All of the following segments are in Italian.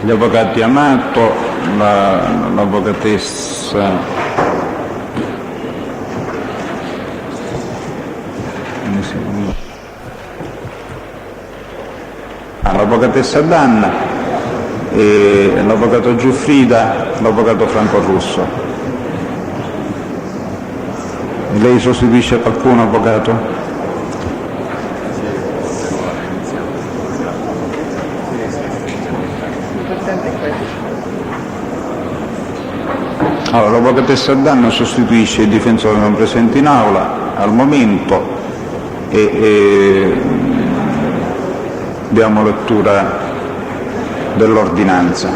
gli avvocati Amato, l'avvocatessa l'avvocatessa Danna, l'avvocato Giuffrida, l'avvocato Franco Russo. Lei sostituisce qualcuno, avvocato? Allora, l'avvocatessa Danna sostituisce il difensore non presente in aula al momento e diamo lettura dell'ordinanza.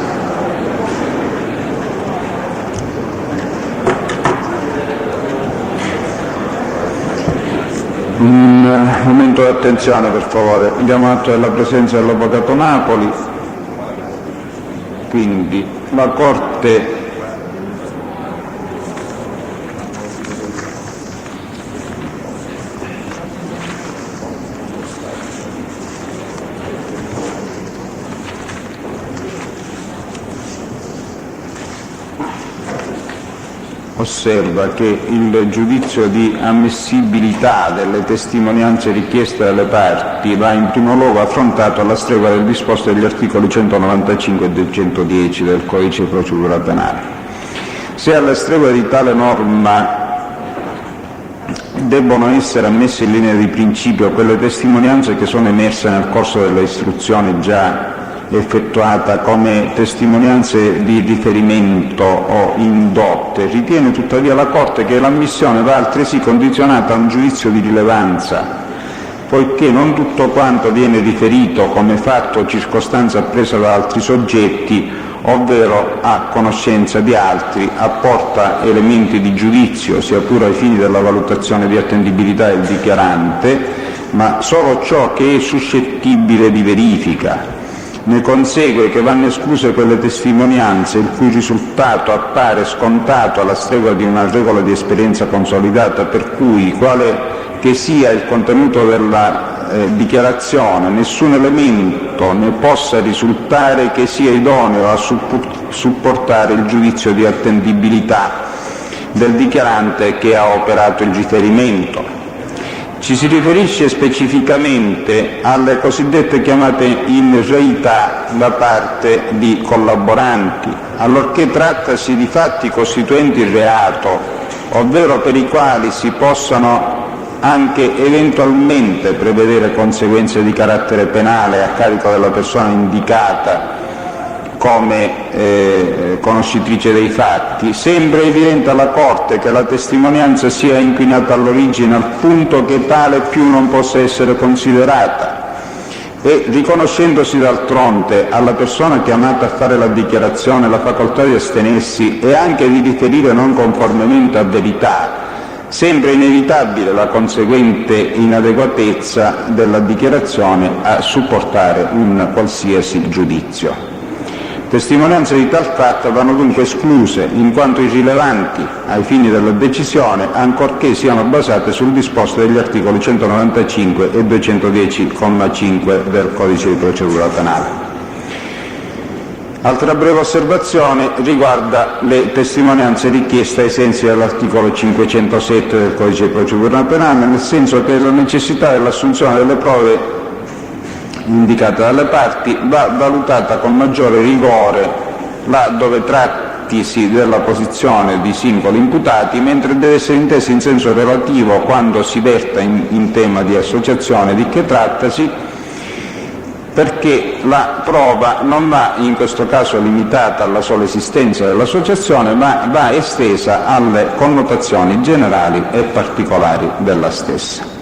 Un momento di attenzione, per favore. Diamo atto della presenza dell'avvocato Napoli. Quindi la Corte osserva che il giudizio di ammissibilità delle testimonianze richieste dalle parti va in primo luogo affrontato alla stregua del disposto degli articoli 195 e 210 del Codice di procedura penale. Se alla stregua di tale norma debbono essere ammesse in linea di principio quelle testimonianze che sono emerse nel corso dell'istruzione già effettuata come testimonianze di riferimento o indotte, ritiene tuttavia la Corte che l'ammissione va altresì condizionata a un giudizio di rilevanza, poiché non tutto quanto viene riferito come fatto o circostanza appresa da altri soggetti, ovvero a conoscenza di altri, apporta elementi di giudizio, sia pure ai fini della valutazione di attendibilità del dichiarante, ma solo ciò che è suscettibile di verifica. Ne consegue che vanno escluse quelle testimonianze il cui risultato appare scontato alla stregua di una regola di esperienza consolidata, per cui, quale che sia il contenuto della dichiarazione, nessun elemento ne possa risultare che sia idoneo a supportare il giudizio di attendibilità del dichiarante che ha operato il riferimento. Ci si riferisce specificamente alle cosiddette chiamate in reità da parte di collaboranti, allorché trattasi di fatti costituenti reato, ovvero per i quali si possano anche eventualmente prevedere conseguenze di carattere penale a carico della persona indicata come conoscitrice dei fatti. Sembra evidente alla Corte che la testimonianza sia inquinata all'origine al punto che tale più non possa essere considerata e, riconoscendosi d'altronde alla persona chiamata a fare la dichiarazione la facoltà di astenersi e anche di riferire non conformemente a verità, sembra inevitabile la conseguente inadeguatezza della dichiarazione a supportare un qualsiasi giudizio. Testimonianze di tal fatto vanno dunque escluse in quanto irrilevanti ai fini della decisione, ancorché siano basate sul disposto degli articoli 195 e 210,5 del Codice di procedura penale. Altra breve osservazione riguarda le testimonianze richieste ai sensi dell'articolo 507 del Codice di procedura penale, nel senso che la necessità dell'assunzione delle prove indicata dalle parti va valutata con maggiore rigore là dove trattisi della posizione di singoli imputati, mentre deve essere intesa in senso relativo quando si verta in tema di associazione di che trattasi, perché la prova non va in questo caso limitata alla sola esistenza dell'associazione, ma va estesa alle connotazioni generali e particolari della stessa.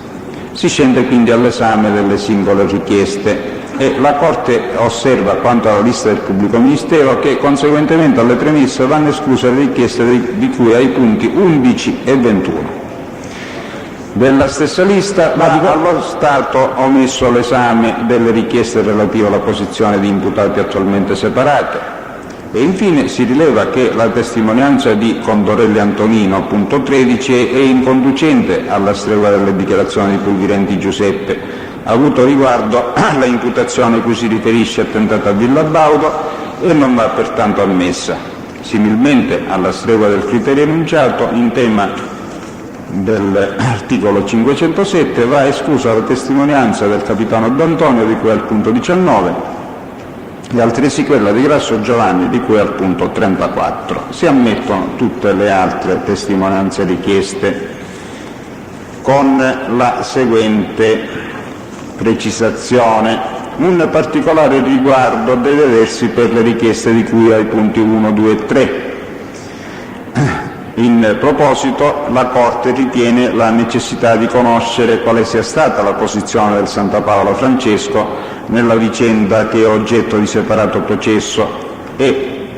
Si scende quindi all'esame delle singole richieste e la Corte osserva, quanto alla lista del pubblico ministero, che conseguentemente alle premesse vanno escluse le richieste di cui ai punti 11 e 21. Della stessa lista va allo stato omesso l'esame delle richieste relative alla posizione di imputati attualmente separate. E infine si rileva che la testimonianza di Condorelli Antonino, punto 13, è inconducente alla stregua delle dichiarazioni di Pulvirenti Giuseppe, avuto riguardo alla imputazione cui si riferisce attentato a Villa Baudo, e non va pertanto ammessa. Similmente, alla stregua del criterio enunciato, in tema dell'articolo 507 va esclusa la testimonianza del capitano D'Antonio di cui al punto 19 e altresì quella di Grasso Giovanni di cui al punto 34. Si ammettono tutte le altre testimonianze richieste con la seguente precisazione: un particolare riguardo deve aversi per le richieste di cui ai punti 1, 2 e 3. In proposito, la Corte ritiene la necessità di conoscere quale sia stata la posizione del Santa Paola Francesco nella vicenda che è oggetto di separato processo e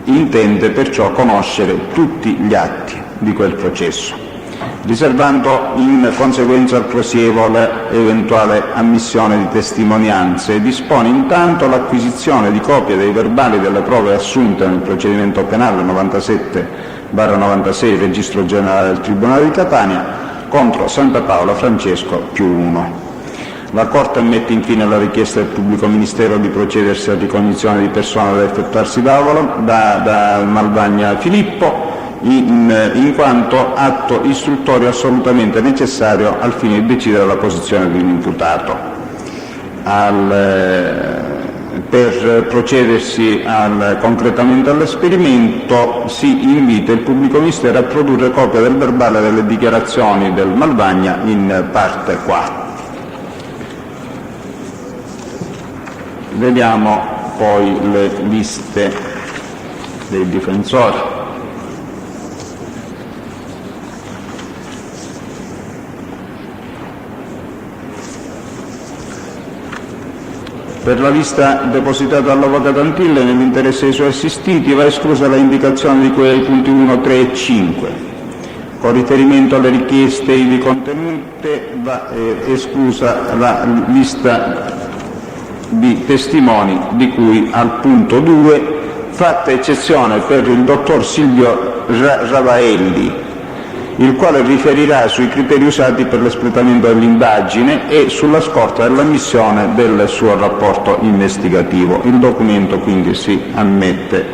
intende perciò conoscere tutti gli atti di quel processo, riservando in conseguenza al prosieguo l'eventuale ammissione di testimonianze. Dispone intanto l'acquisizione di copie dei verbali delle prove assunte nel procedimento penale 97/96 Registro Generale del Tribunale di Catania contro Santa Paola Francesco +1. La Corte ammette infine la richiesta del Pubblico Ministero di procedersi a ricognizione di persona da effettuarsi da Malvagna Filippo, in quanto atto istruttorio assolutamente necessario al fine di decidere la posizione di un imputato. Per procedersi concretamente all'esperimento si invita il Pubblico Ministero a produrre copia del verbale delle dichiarazioni del Malvagna in parte 4. Vediamo poi le liste dei difensori. Per la lista depositata dall'Avvocato Antille nell'interesse dei suoi assistiti va esclusa la indicazione di cui ai punti 1, 3 e 5. Con riferimento alle richieste ivi contenute va esclusa la lista di testimoni di cui al punto 2, fatta eccezione per il dottor Silvio Ravaelli, il quale riferirà sui criteri usati per l'espletamento dell'indagine e sulla scorta dell'ammissione del suo rapporto investigativo. Il documento quindi si ammette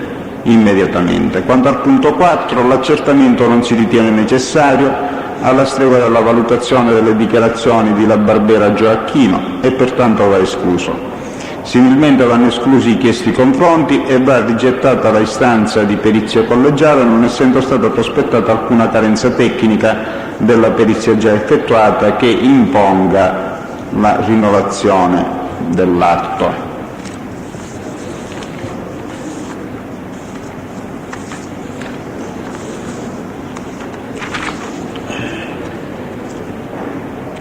immediatamente. Quanto al punto 4, l'accertamento non si ritiene necessario alla stregua della valutazione delle dichiarazioni di La Barbera Gioacchino e pertanto va escluso. Similmente vanno esclusi i chiesti confronti e va rigettata la istanza di perizia collegiale, non essendo stata prospettata alcuna carenza tecnica della perizia già effettuata che imponga la rinnovazione dell'atto.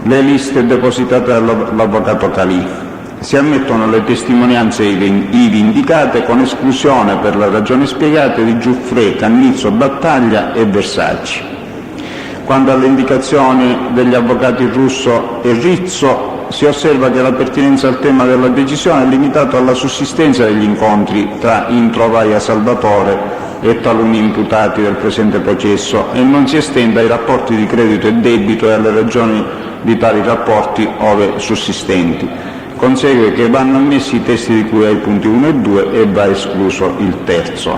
Le liste depositate dall'Avvocato Calì. Si ammettono le testimonianze ivi indicate con esclusione per le ragioni spiegate di Giuffre, Cannizzo, Battaglia e Versacci. Quanto alle indicazioni degli avvocati Russo e Rizzo, si osserva che la pertinenza al tema della decisione è limitata alla sussistenza degli incontri tra Introvaia Salvatore e taluni imputati del presente processo e non si estende ai rapporti di credito e debito e alle ragioni di tali rapporti ove sussistenti. Consegue che vanno ammessi i testi di cui ai punti 1 e 2 e va escluso il terzo.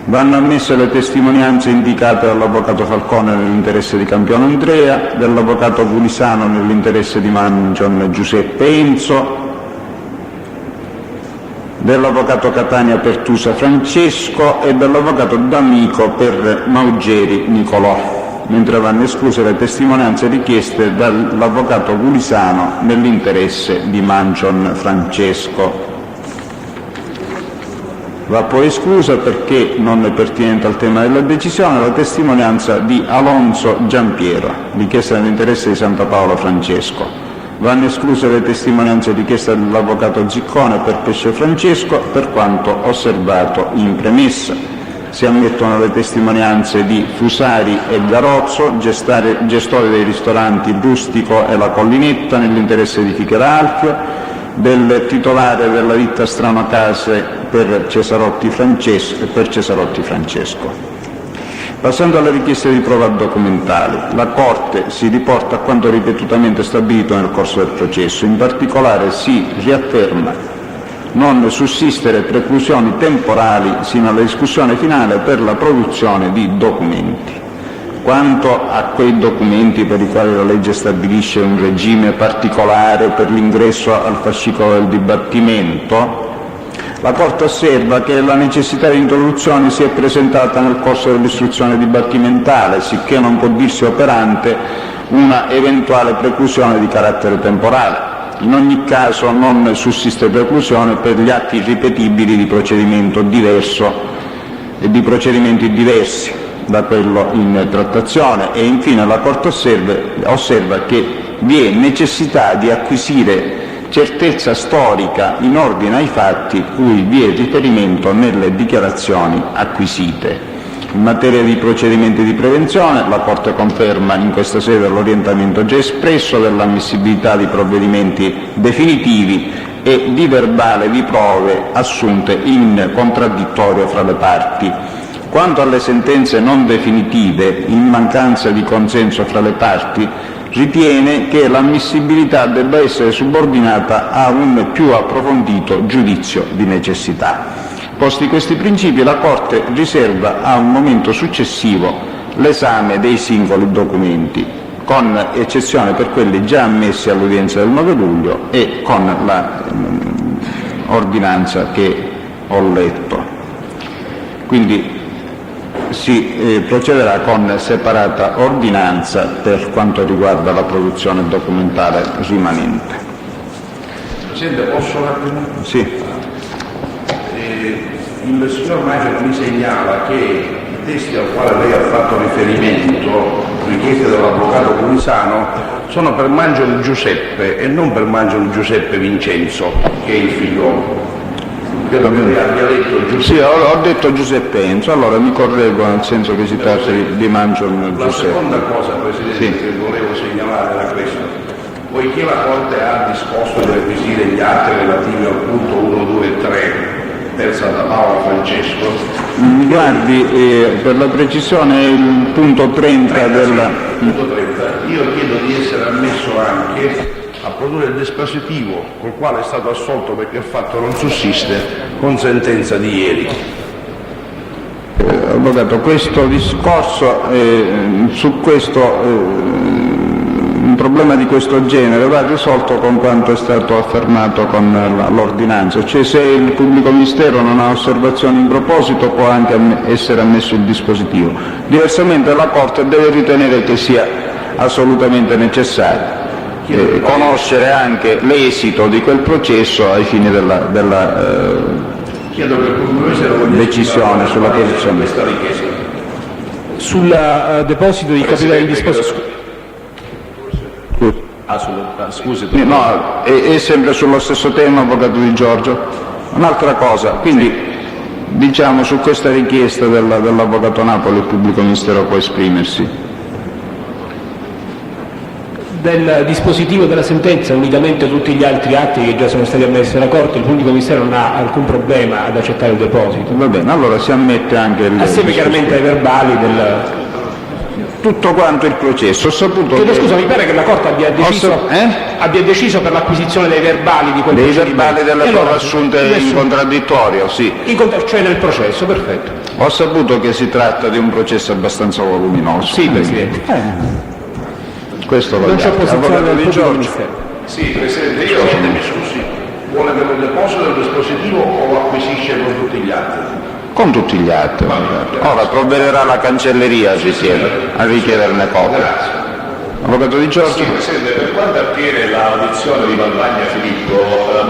Vanno ammesse le testimonianze indicate dall'Avvocato Falcone nell'interesse di Campione Andrea, dell'Avvocato Gulisano nell'interesse di Mangion Giuseppe Enzo, dell'Avvocato Catania Pertusa Francesco e dell'Avvocato D'Amico per Maugeri Nicolò, mentre vanno escluse le testimonianze richieste dall'Avvocato Gulisano nell'interesse di Mangion Francesco. Va poi esclusa, perché non è pertinente al tema della decisione, la testimonianza di Alonso Giampiero, richiesta nell'interesse di Santa Paola Francesco. Vanno escluse le testimonianze richieste dall'Avvocato Ziccone per Pesce Francesco, per quanto osservato in premessa. Si ammettono le testimonianze di Fusari e Garozzo, gestori dei ristoranti Rustico e La Collinetta nell'interesse di Fichera Alfio, del titolare della ditta Strano Case per Cesarotti Francesco. Passando alle richieste di prova documentali, la Corte si riporta a quanto ripetutamente stabilito nel corso del processo. In particolare si riafferma non sussistere preclusioni temporali sino alla discussione finale per la produzione di documenti. Quanto a quei documenti per i quali la legge stabilisce un regime particolare per l'ingresso al fascicolo del dibattimento, la Corte osserva che la necessità di introduzione si è presentata nel corso dell'istruzione dibattimentale, sicché non può dirsi operante una eventuale preclusione di carattere temporale. In ogni caso non sussiste preclusione per gli atti ripetibili di procedimento diverso e di procedimenti diversi da quello in trattazione, e infine la Corte osserva che vi è necessità di acquisire certezza storica in ordine ai fatti cui vi è riferimento nelle dichiarazioni acquisite. In materia di procedimenti di prevenzione, la Corte conferma in questa sede l'orientamento già espresso dell'ammissibilità di provvedimenti definitivi e di verbale di prove assunte in contraddittorio fra le parti. Quanto alle sentenze non definitive, in mancanza di consenso fra le parti, ritiene che l'ammissibilità debba essere subordinata a un più approfondito giudizio di necessità. Posti questi principi, la Corte riserva a un momento successivo l'esame dei singoli documenti, con eccezione per quelli già ammessi all'udienza del 9 luglio e con la ordinanza che ho letto. Quindi si procederà con separata ordinanza per quanto riguarda la produzione documentale rimanente. Presidente, posso un attimo? Sì. Il signor Maggiore mi segnala che i testi al quale lei ha fatto riferimento, richiesti dall'avvocato Pulisano, sono per Mangioli Giuseppe e non per Mangioli Giuseppe Vincenzo, che è il figliolo. Credo che lei abbia detto Giuseppe. Sì, ho detto Giuseppe Enzo, allora mi correggo nel senso che si tratta di Mangioli Giuseppe. La seconda cosa, Presidente, sì, che volevo segnalare era questo. Poiché la Corte ha disposto di requisire gli atti relativi al punto 1, 2 e 3 per Santa Paola Francesco. Guardi, per la precisione è il punto 30 della... Punto 30. Io chiedo di essere ammesso anche a produrre il dispositivo col quale è stato assolto perché il fatto non sussiste con sentenza di ieri. Avvocato, questo discorso, su questo... un problema di questo genere va risolto con quanto è stato affermato con l'ordinanza, cioè se il pubblico ministero non ha osservazioni in proposito può anche essere ammesso il dispositivo, diversamente la Corte deve ritenere che sia assolutamente necessario conoscere anche l'esito di quel processo ai fini della Chiedo che il pubblico ministero decisione sulla posizione. Questa richiesta. Sul deposito di capitali disposti. Scusi. No, è sempre sullo stesso tema, avvocato Di Giorgio. Un'altra cosa, quindi diciamo su questa richiesta dell'avvocato Napoli il pubblico ministero può esprimersi. Del dispositivo della sentenza, unitamente a tutti gli altri atti che già sono stati ammessi alla Corte, il pubblico ministero non ha alcun problema ad accettare il deposito. Va bene, allora si ammette anche il... Assieme chiaramente ai verbali del... tutto quanto il processo. Ho saputo Chiedo che... scusa, mi pare che la Corte abbia deciso per l'acquisizione dei verbali di quel dei procedimento. verbali delle allora, prove assunte in contraddittorio, sì. Cioè nel processo, perfetto. Ho saputo che si tratta di un processo abbastanza voluminoso. Sì, Presidente. Questo lo Non c'è opposizione Avvocato del Di pubblico Giorgio. ministero. Sì, Presidente, io mi scusi, vuole per un deposito del dispositivo o lo acquisisce con tutti gli altri? Con tutti gli atti. Ora provvederà la cancelleria a richiederne copia. Grazie. Avvocato Di Giorgio. Sì, Presidente, per quanto attiene l'audizione di Malvagna Filippo,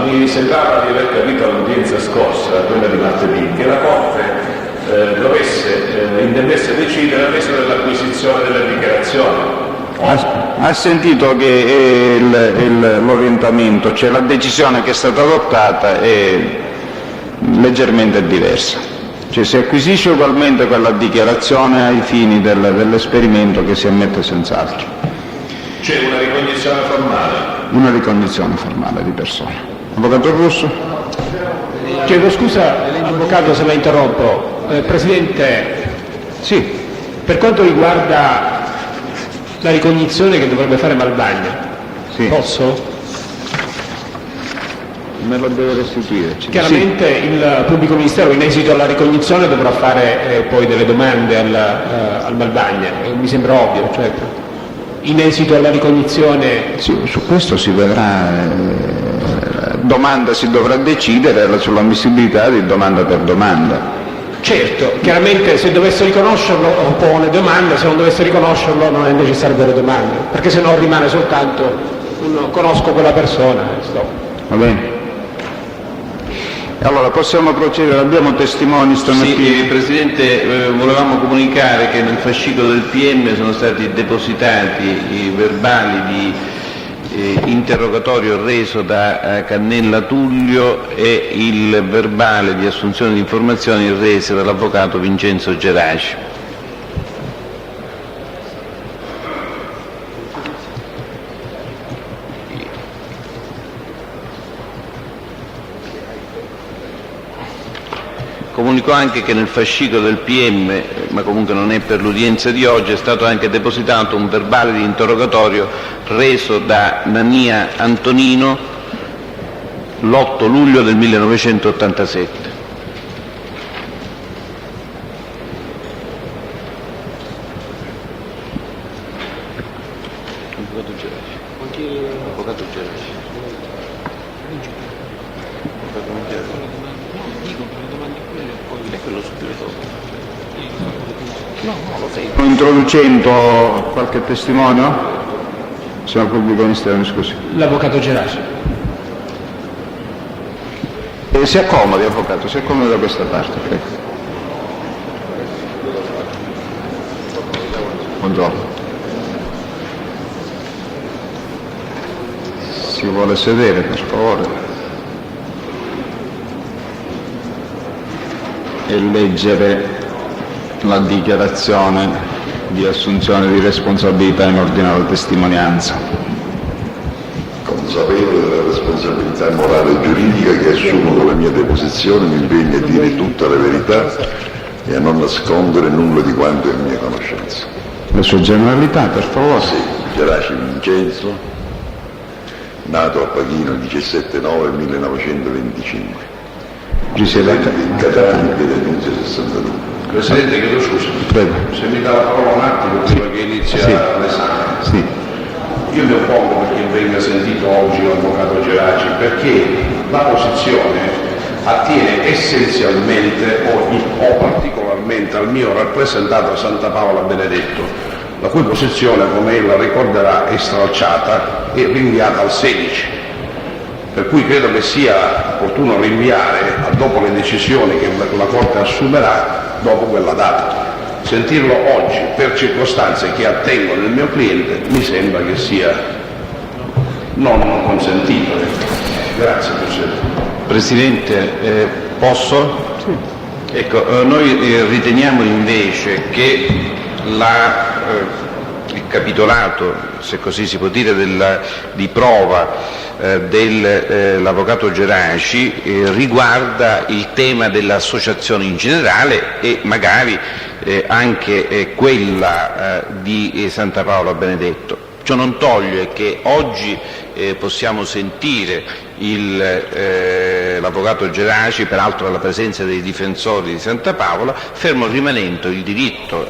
mi sembrava di aver capito all'udienza scorsa, quella di martedì, che la Corte intendesse decidere all'esito dell'acquisizione delle dichiarazioni. Ha sentito che l'orientamento, cioè la decisione che è stata adottata è leggermente diversa. Cioè si acquisisce ugualmente quella dichiarazione ai fini dell'esperimento che si ammette senz'altro. C'è una ricognizione formale. Una ricognizione formale di persona. Avvocato Russo? Chiedo scusa, avvocato, se la interrompo. Presidente, Sì. per quanto riguarda la ricognizione che dovrebbe fare Malvagna, Sì. posso? me lo deve restituire. Chiaramente il pubblico ministero in esito alla ricognizione dovrà fare poi delle domande al Malvagna, mi sembra ovvio, certo. In esito alla ricognizione... Sì, su questo si vedrà, domanda si dovrà decidere sull'ammissibilità di domanda per domanda. Certo, chiaramente se dovesse riconoscerlo pone domanda, se non dovesse riconoscerlo non è necessario delle domande, perché se no rimane soltanto un conosco quella persona. Va bene? Allora possiamo procedere, abbiamo testimoni stamattina. Sì, Presidente, volevamo comunicare che nel fascicolo del PM sono stati depositati i verbali di interrogatorio reso da Cannella Tullio e il verbale di assunzione di informazioni rese dall'avvocato Vincenzo Geraci. Comunico anche che nel fascicolo del PM, ma comunque non è per l'udienza di oggi, è stato anche depositato un verbale di interrogatorio reso da Nania Antonino l'8 luglio del 1987. Introducendo qualche testimone? Signor Pubblico Ministero, mi scusi. L'avvocato Geraci. Si accomodi, avvocato, si accomodi da questa parte. Prego. Buongiorno. Si vuole sedere, per favore. E leggere la dichiarazione di assunzione di responsabilità in ordine alla testimonianza. Consapevole della responsabilità morale e giuridica che assumo con la mia deposizione, mi impegno a dire tutta la verità e a non nascondere nulla di quanto è in mia conoscenza. Le sue generalità, per favore. Sì, Geraci Vincenzo, nato a Pachino il 17/9/1925, residente in Catania, via del Nunzio 62. Presidente, chiedo scusa. Prego. Se mi dà la parola un attimo prima che inizia l'esame. Sì. Io mi oppongo perché venga sentito oggi l'avvocato Geraci, perché la posizione attiene essenzialmente o particolarmente al mio rappresentato Santa Paola Benedetto, la cui posizione, come ella ricorderà, è stralciata e rinviata al 16. Per cui credo che sia opportuno rinviare a dopo le decisioni che la Corte assumerà dopo quella data. Sentirlo oggi per circostanze che attengono il mio cliente mi sembra che sia non consentito. Grazie Presidente. Presidente, posso? Sì. Ecco, noi riteniamo invece che il capitolato, se così si può dire, di prova dell'avvocato Geraci riguarda il tema dell'associazione in generale e magari anche quella di Santa Paola Benedetto. Ciò non toglie che oggi possiamo sentire l'avvocato Geraci, peraltro alla presenza dei difensori di Santa Paola, fermo rimanendo il diritto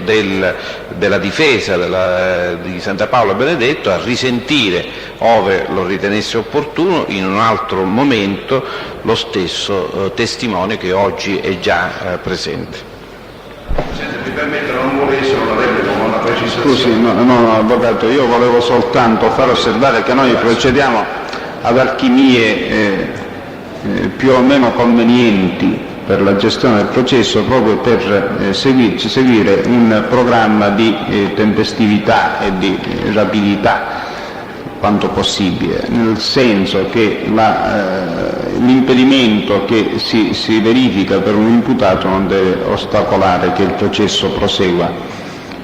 della difesa di Santa Paola Benedetto a risentire, ove lo ritenesse opportuno, in un altro momento lo stesso testimone che oggi è già presente. Presidente, mi permette, non vorrei essere una replica, ma una precisazione. Scusi, no, avvocato, io volevo soltanto far osservare che noi procediamo ad alchimie più o meno convenienti per la gestione del processo, proprio per seguire un programma di tempestività e di rapidità quanto possibile, nel senso che l'impedimento che si verifica per un imputato non deve ostacolare che il processo prosegua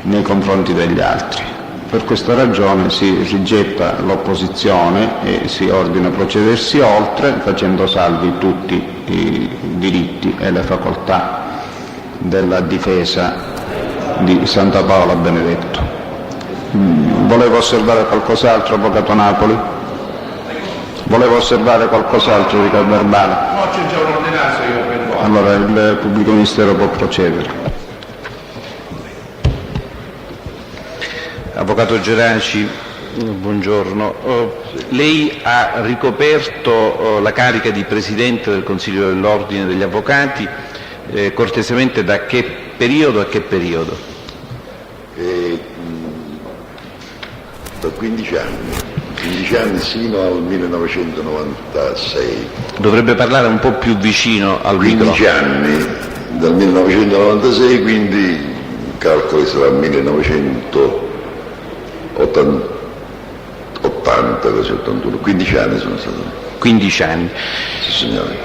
nei confronti degli altri. Per questa ragione si rigetta l'opposizione e si ordina procedersi oltre, facendo salvi tutti i diritti e le facoltà della difesa di Santa Paola Benedetto. Volevo osservare qualcos'altro, avvocato Napoli? Volevo osservare qualcos'altro di verbale. No, c'è già un'ordinanza, io prendo. Allora il pubblico ministero può procedere. Avvocato Geraci, buongiorno. Lei ha ricoperto la carica di Presidente del Consiglio dell'Ordine degli Avvocati, cortesemente da che periodo a che periodo? Da 15 anni sino al 1996. Dovrebbe parlare un po' più vicino al 15 microfono. anni dal 1996, quindi calcoli sarà 1980, così 81. 15 anni sono stato. 15 anni. Sì, signore.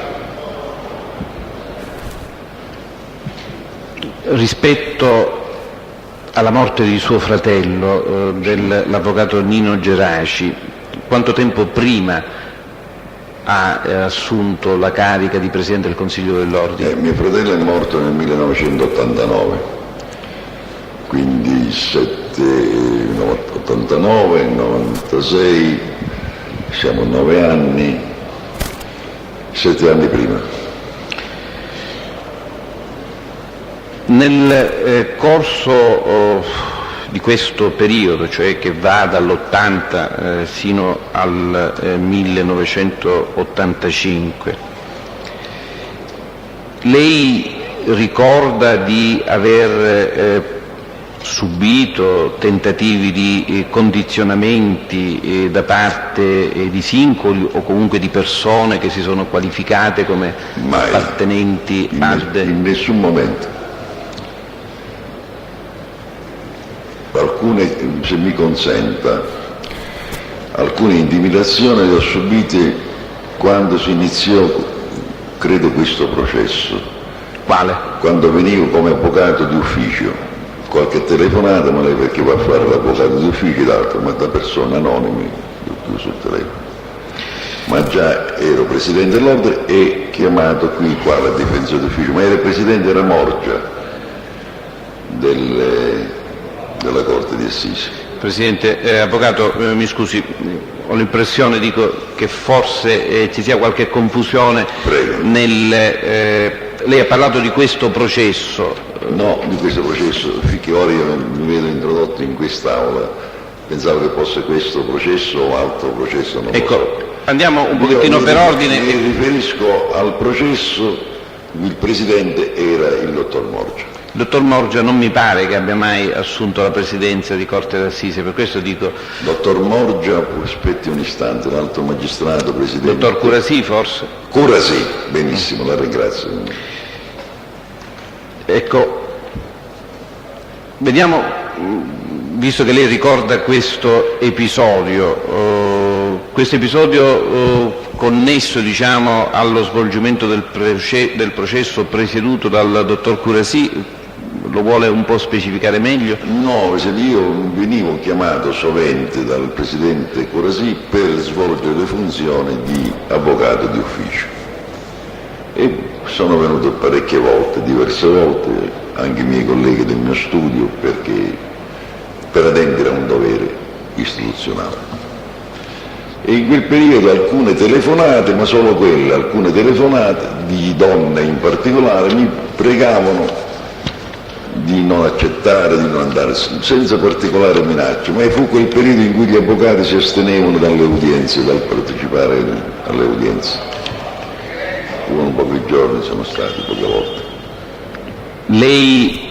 Rispetto alla morte di suo fratello, l'avvocato Nino Geraci, quanto tempo prima ha assunto la carica di Presidente del Consiglio dell'Ordine? Mio fratello è morto nel 1989, quindi 89, 96, siamo 9 anni, 7 anni prima. Nel corso di questo periodo, cioè che va dall'80 fino al 1985, lei ricorda di aver subito tentativi di condizionamenti da parte di singoli o comunque di persone che si sono qualificate come appartenenti in nessun momento. Alcune, se mi consenta, alcune intimidazioni le ho subite quando si iniziò, credo, questo processo. Quale? Quando venivo come avvocato di ufficio, qualche telefonata, ma lei perché va a fare l'avvocato di ufficio ed altro, ma da persone anonime, più sul telefono. Ma già ero Presidente dell'Ordine e chiamato qui quale difensore d'ufficio, ma era il Presidente, era Morgia della Corte di Assisi. Presidente, avvocato, mi scusi, ho l'impressione, che forse ci sia qualche confusione. Prego. Lei ha parlato di questo processo. No, di questo processo, finché ora io mi vedo introdotto in quest'Aula, pensavo che fosse questo processo o altro processo. Non ecco, lo so. Andiamo un pochettino per ordine. Mi riferisco al processo, il Presidente era il dottor Morgia. Il dottor Morgia non mi pare che abbia mai assunto la presidenza di Corte d'Assise, per questo dico... Dottor Morgia, aspetti un istante, un altro magistrato, Presidente. Dottor Curasì, forse? Curasì, benissimo, la ringrazio. Ecco, vediamo, visto che lei ricorda questo episodio connesso, diciamo, allo svolgimento del processo presieduto dal dottor Curasì, lo vuole un po' specificare meglio? No, io venivo chiamato sovente dal Presidente Curasì per svolgere le funzioni di avvocato di ufficio e sono venuto parecchie volte, diverse volte, anche i miei colleghi del mio studio, per adempiere a un dovere istituzionale. E in quel periodo alcune telefonate, ma solo quelle, alcune telefonate di donne in particolare, mi pregavano di non accettare, di non andare, senza particolare minaccia, ma fu quel periodo in cui gli avvocati si astenevano dalle udienze, dal partecipare alle udienze. Furono pochi giorni, sono stati poche volte. Lei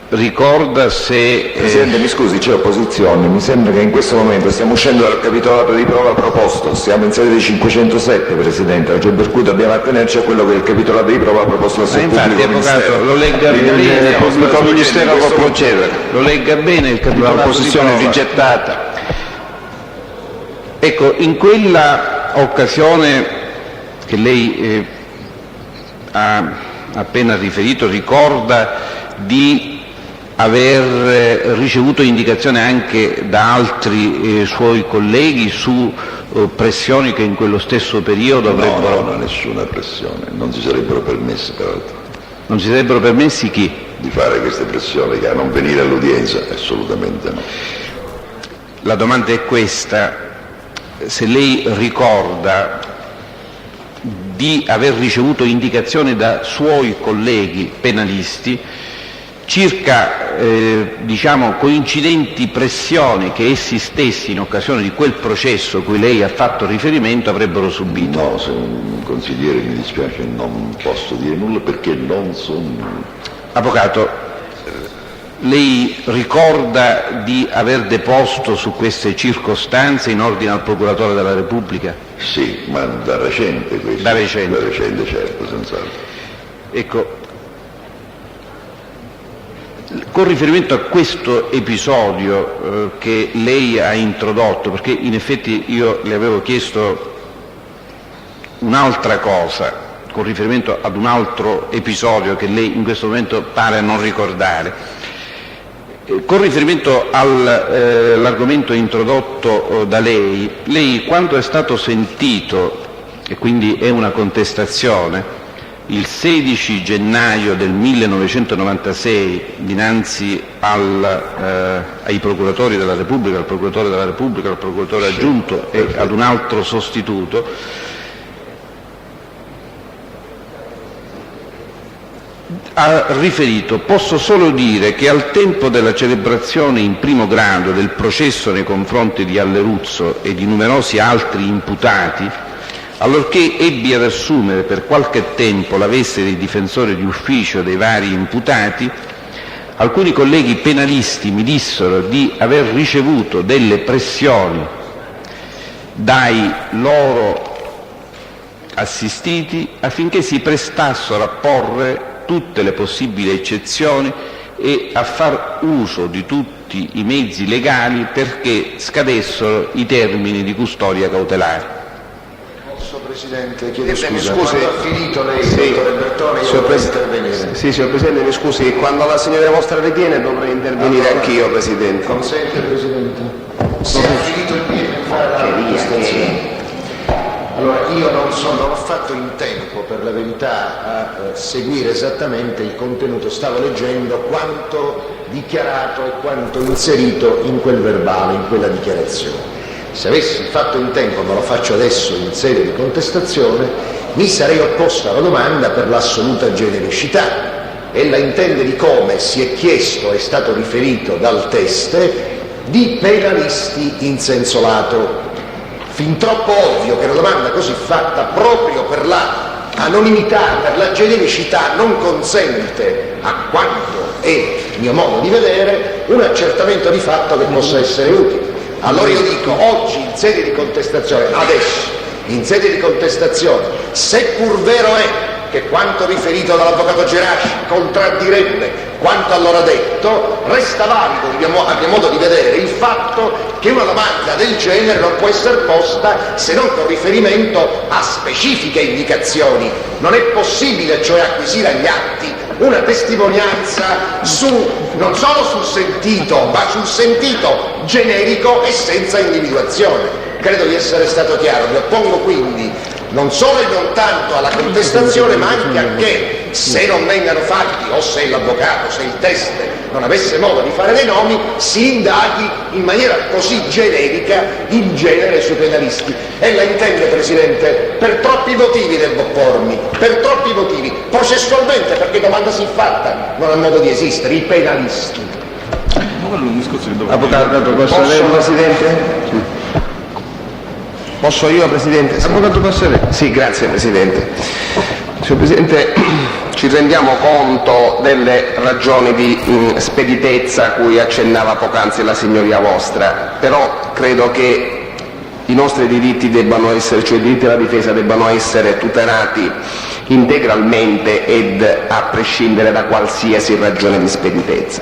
ricorda se... Presidente, mi scusi, c'è opposizione, mi sembra che in questo momento stiamo uscendo dal capitolato di prova proposto, siamo in sede di 507, Presidente, cioè per cui dobbiamo attenerci a quello che è il capitolato di prova proposto dal suo infatti, pubblico avvocato, ministero. lo legga bene, Il pubblico ministero può procedere. lo legga bene il capitolato di L'opposizione prova. è rigettata. Ecco, in quella occasione che lei ha appena riferito, ricorda di aver ricevuto indicazione anche da altri suoi colleghi su pressioni che in quello stesso periodo avrebbero... No, nessuna pressione, non si sarebbero permessi peraltro. Non si sarebbero permessi chi? Di fare queste pressioni, che a non venire all'udienza, assolutamente no. La domanda è questa. se lei ricorda di aver ricevuto indicazioni da suoi colleghi penalisti circa diciamo, coincidenti pressioni che essi stessi in occasione di quel processo a cui lei ha fatto riferimento avrebbero subito. No, se un consigliere, mi dispiace, non posso dire nulla perché non sono... Avvocato, lei ricorda di aver deposto su queste circostanze in ordine al procuratore della Repubblica? Sì, ma da recente questo. Da recente? Da recente, certo, senz'altro. Ecco, con riferimento a questo episodio che lei ha introdotto, perché in effetti io le avevo chiesto un'altra cosa, con riferimento ad un altro episodio che lei in questo momento pare non ricordare. Con riferimento all'argomento introdotto da lei quando è stato sentito, e quindi è una contestazione, il 16 gennaio del 1996 dinanzi ai procuratori della Repubblica, al procuratore della Repubblica, al procuratore aggiunto e ad un altro sostituto, ha riferito: posso solo dire che al tempo della celebrazione in primo grado del processo nei confronti di Alleruzzo e di numerosi altri imputati, allorché ebbi ad assumere per qualche tempo la veste di difensore di ufficio dei vari imputati, alcuni colleghi penalisti mi dissero di aver ricevuto delle pressioni dai loro assistiti affinché si prestassero a porre tutte le possibili eccezioni e a far uso di tutti i mezzi legali perché scadessero i termini di custodia cautelare. Presidente, chiedo scusa. Quando ha finito lei, dottore Bertone, io dovrei intervenire. Sì, signor Presidente, mi scusi, quando la signora vostra ritiene dovrei intervenire anch'io, Presidente. Consente, Presidente? Se ha finito il mio di fare la contestazione. Allora, io non ho fatto in tempo, per la verità, a seguire esattamente il contenuto. Stavo leggendo quanto dichiarato e quanto inserito in quel verbale, in quella dichiarazione. Se avessi fatto in tempo, ma lo faccio adesso in sede di contestazione, mi sarei opposto alla domanda per l'assoluta genericità. Ella intende di come si è chiesto, è stato riferito dal teste, di penalisti in senso lato. Fin troppo ovvio che una domanda così fatta, proprio per la anonimità, per la genericità, non consente, a quanto è mio modo di vedere, un accertamento di fatto che possa essere utile. Allora io dico, oggi in sede di contestazione, adesso, in sede di contestazione, seppur vero è che quanto riferito dall'avvocato Geraci contraddirebbe quanto allora detto, resta valido, a mio modo di vedere, il fatto che una domanda del genere non può essere posta se non con riferimento a specifiche indicazioni. Non è possibile cioè acquisire agli atti una testimonianza non solo sul sentito, ma sul sentito generico e senza individuazione. Credo di essere stato chiaro. Mi oppongo quindi non solo e non tanto alla contestazione, ma anche a che, se non vengano fatti, o se l'avvocato, se il teste non avesse modo di fare dei nomi, si indaghi in maniera così generica in genere sui penalisti. Ella intende, Presidente, per troppi motivi devo oppormi, per troppi motivi, processualmente, perché domanda si fatta non ha modo di esistere, i penalisti. Avvocato, posso lei, Presidente? Posso io, Presidente? Avvocato Passerelli. Sì, grazie, Presidente. Signor Presidente, ci rendiamo conto delle ragioni di speditezza a cui accennava poc'anzi la signoria vostra, però credo che i nostri diritti debbano essere, cioè i diritti della difesa debbano essere tutelati integralmente ed a prescindere da qualsiasi ragione di speditezza.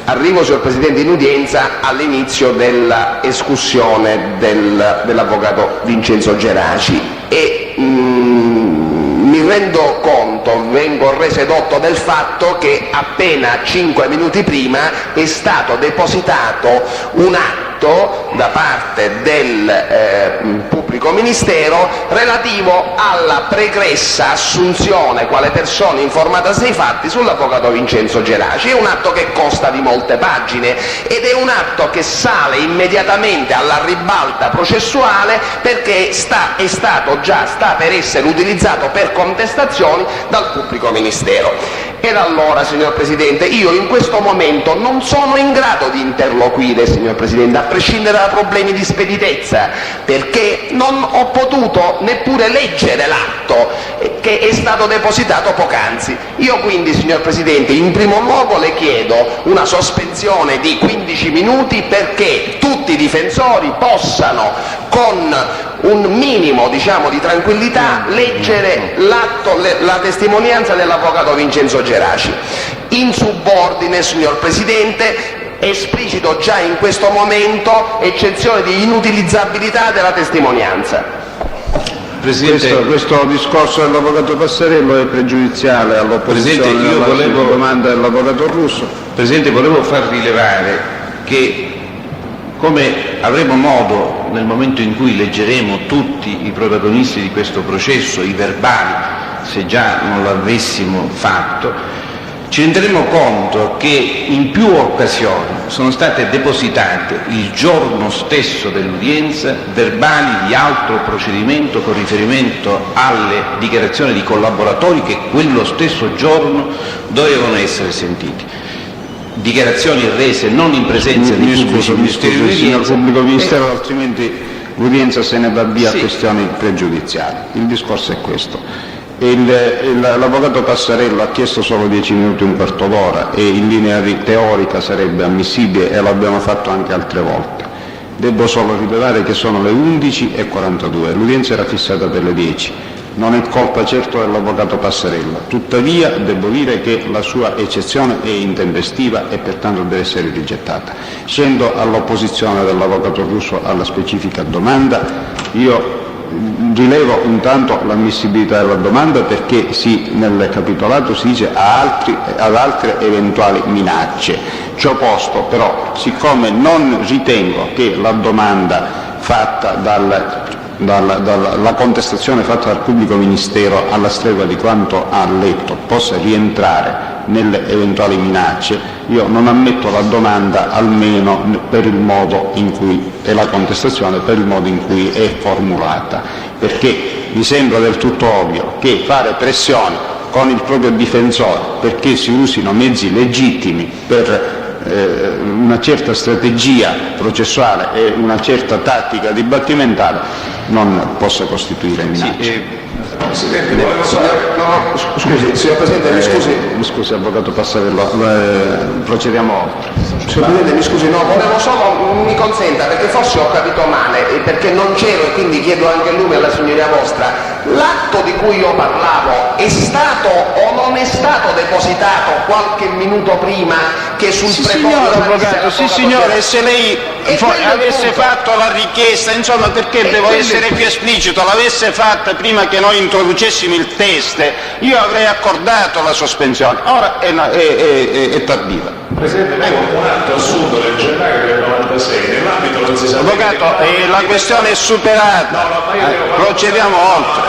Arrivo, signor Presidente, in udienza all'inizio della escussione dell'avvocato Vincenzo Geraci e mi rendo conto, vengo reso edotto del fatto che appena 5 minuti prima è stato depositato un atto atto da parte del pubblico ministero relativo alla pregressa assunzione quale persona informata dei fatti sull'avvocato Vincenzo Geraci. È un atto che consta di molte pagine ed è un atto che sale immediatamente alla ribalta processuale perché sta per essere utilizzato per contestazioni dal pubblico ministero. Ed allora, signor Presidente, io in questo momento non sono in grado di interloquire, signor Presidente, a prescindere da problemi di speditezza, perché non ho potuto neppure leggere l'atto che è stato depositato poc'anzi. Io quindi, signor Presidente, in primo luogo le chiedo una sospensione di 15 minuti perché tutti i difensori possano, con un minimo di tranquillità, leggere l'atto, la testimonianza dell'avvocato Vincenzo Geraci. In subordine, signor Presidente, esplicito già in questo momento eccezione di inutilizzabilità della testimonianza. Presidente, questo discorso dell'avvocato Passarello è pregiudiziale all'opposizione alla domanda dell'avvocato Russo. Presidente, volevo far rilevare che, come avremo modo nel momento in cui leggeremo tutti i protagonisti di questo processo, i verbali, se già non l'avessimo fatto, ci renderemo conto che in più occasioni sono state depositate il giorno stesso dell'udienza verbali di altro procedimento con riferimento alle dichiarazioni di collaboratori che quello stesso giorno dovevano essere sentiti. Dichiarazioni rese non in presenza di pubblici ministeri di signor pubblico ministero, altrimenti l'udienza se ne va via a questioni pregiudiziali. Il discorso è questo. L'avvocato Passarello ha chiesto solo 10 minuti, un quarto d'ora, e in linea teorica sarebbe ammissibile e l'abbiamo fatto anche altre volte. Devo solo rilevare che sono le 11:42, l'udienza era fissata per le 10. Non è colpa certo dell'avvocato Passarello, tuttavia devo dire che la sua eccezione è intempestiva e pertanto deve essere rigettata. Scendo all'opposizione dell'avvocato Russo alla specifica domanda. Io rilevo intanto l'ammissibilità della domanda perché nel capitolato si dice ad altre eventuali minacce. Ciò posto, però, siccome non ritengo che la domanda fatta la contestazione fatta dal pubblico ministero alla stregua di quanto ha letto possa rientrare nelle eventuali minacce, io non ammetto la domanda almeno per il modo in cui è la contestazione, per il modo in cui è formulata, perché mi sembra del tutto ovvio che fare pressione con il proprio difensore perché si usino mezzi legittimi per una certa strategia processuale e una certa tattica dibattimentale non possa costituire minaccia. Presidente, signor Presidente, mi scusi, avvocato Passarello, procediamo oltre. Signor Presidente, mi scusi, volevo solo, mi consenta, perché forse ho capito male, perché non c'ero e quindi chiedo anche il nome alla signoria vostra. L'atto di cui io parlavo è stato o non è stato depositato qualche minuto prima che sul signor avvocato, sì signore, se lei avesse fatto la richiesta, insomma, perché devo essere più esplicito, l'avesse fatta prima che noi introducessimo il test, io avrei accordato la sospensione. Ora è tardiva. Presidente, un atto assunto nel gennaio del 96, nell'ambito non si sa. Avvocato, la questione è superata, procediamo oltre.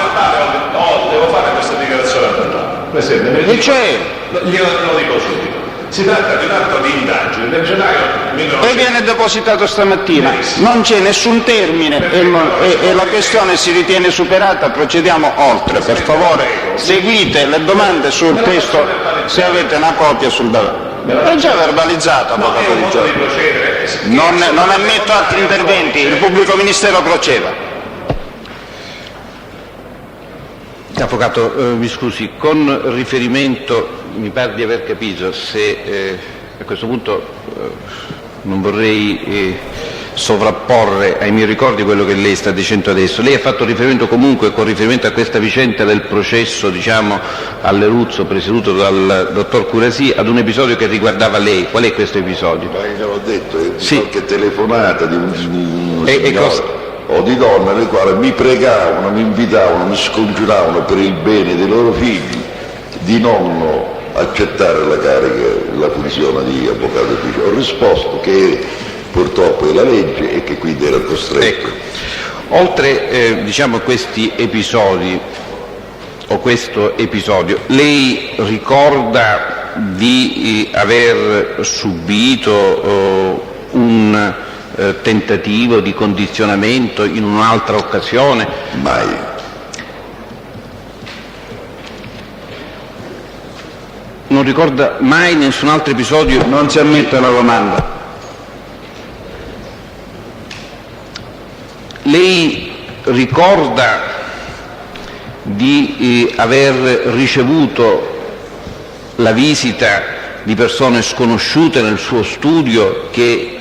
Devo fare questa dichiarazione a verbale. Presidente, E cioè? Lo dico subito. Si tratta di un atto di indagine nel gennaio 1996. E viene depositato stamattina, non c'è nessun termine e la questione si ritiene superata, procediamo oltre. Per favore, seguite le domande sul testo se avete una copia sul davanti. È già verbalizzato, avvocato Di Giorgio. Non ammetto altri interventi, il pubblico ministero proceda. Avvocato, mi scusi, con riferimento, mi pare di aver capito, se a questo punto non vorrei sovrapporre ai miei ricordi quello che lei sta dicendo adesso. Lei ha fatto riferimento comunque, con riferimento a questa vicenda del processo, diciamo, all'Eruzzo presieduto dal dottor Curasì, ad un episodio che riguardava lei. Qual è questo episodio? Ma io l'ho detto, sì. Qualche telefonata di un signore o di donne le quali mi pregavano, mi invitavano, mi scongiuravano per il bene dei loro figli di non accettare la carica, la funzione di avvocato ufficio. Ho risposto che purtroppo è la legge e che quindi era costretto. Ecco, oltre questi episodi o questo episodio, lei ricorda di aver subito un tentativo di condizionamento in un'altra occasione? Mai. Non ricorda mai nessun altro episodio? Non si ammette la domanda. Lei ricorda di aver ricevuto la visita di persone sconosciute nel suo studio che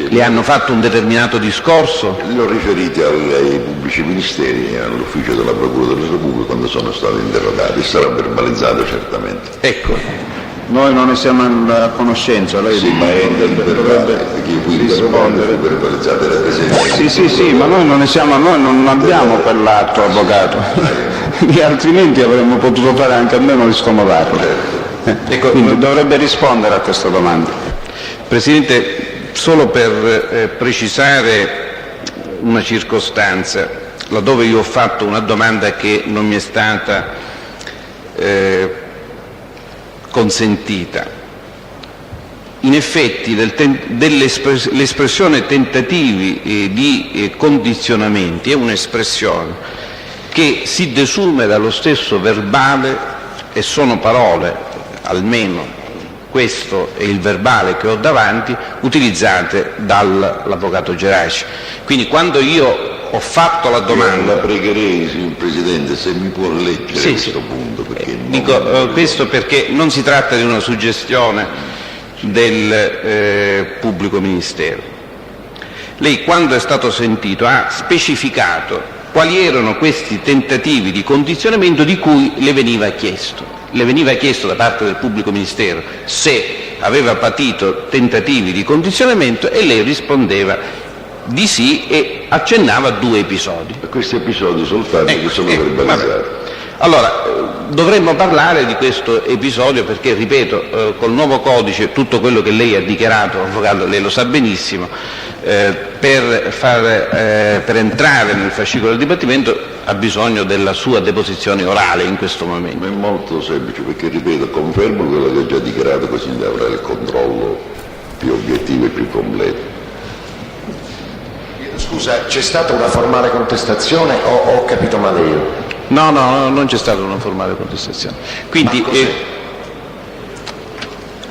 le hanno fatto un determinato discorso? Li ho riferiti ai pubblici ministeri e all'ufficio della Procura della Repubblica quando sono stati interrogati. Sarà verbalizzato certamente. Ecco, Noi non ne siamo a conoscenza, lei Sì, ma è nel verbale, perché io qui rispondere verbalizzate la presenza. Sì, ma noi non abbiamo quell'atto, avvocato. Altrimenti avremmo potuto fare anche a meno di scomodarlo. ecco, Quindi dovrebbe rispondere a questa domanda. Presidente, solo per precisare una circostanza, laddove io ho fatto una domanda che non mi è stata consentita. In effetti l'espressione tentativi di condizionamenti è un'espressione che si desume dallo stesso verbale e sono parole, almeno questo è il verbale che ho davanti, utilizzate dall'avvocato Geraci. Quindi quando io ho fatto la domanda... La pregherei, signor Presidente, se mi può leggere questo punto. Perché dico questo perché non si tratta di una suggestione del pubblico ministero. Lei, quando è stato sentito, ha specificato quali erano questi tentativi di condizionamento di cui le veniva chiesto. Le veniva chiesto da parte del pubblico ministero se aveva patito tentativi di condizionamento e lei rispondeva di sì e accennava a 2 episodi. Questi episodi soltanto che sono verbalizzati. Allora, dovremmo parlare di questo episodio perché, ripeto, col nuovo codice tutto quello che lei ha dichiarato, avvocato, lei lo sa benissimo, per entrare nel fascicolo del dibattimento ha bisogno della sua deposizione orale in questo momento. È molto semplice perché, ripeto, confermo quello che ho già dichiarato, così avrà il controllo più obiettivo e più completo. Scusa, c'è stata una formale contestazione o ho capito male io? No, non c'è stata una formale contestazione. Quindi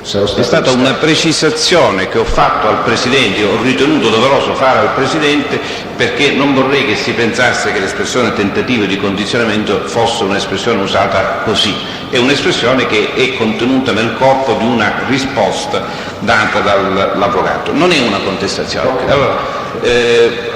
è stata una precisazione che ho fatto al Presidente, ho ritenuto doveroso fare al Presidente perché non vorrei che si pensasse che l'espressione tentativo di condizionamento fosse un'espressione usata così. È un'espressione che è contenuta nel corpo di una risposta data dall'avvocato. Non è una contestazione. Allora,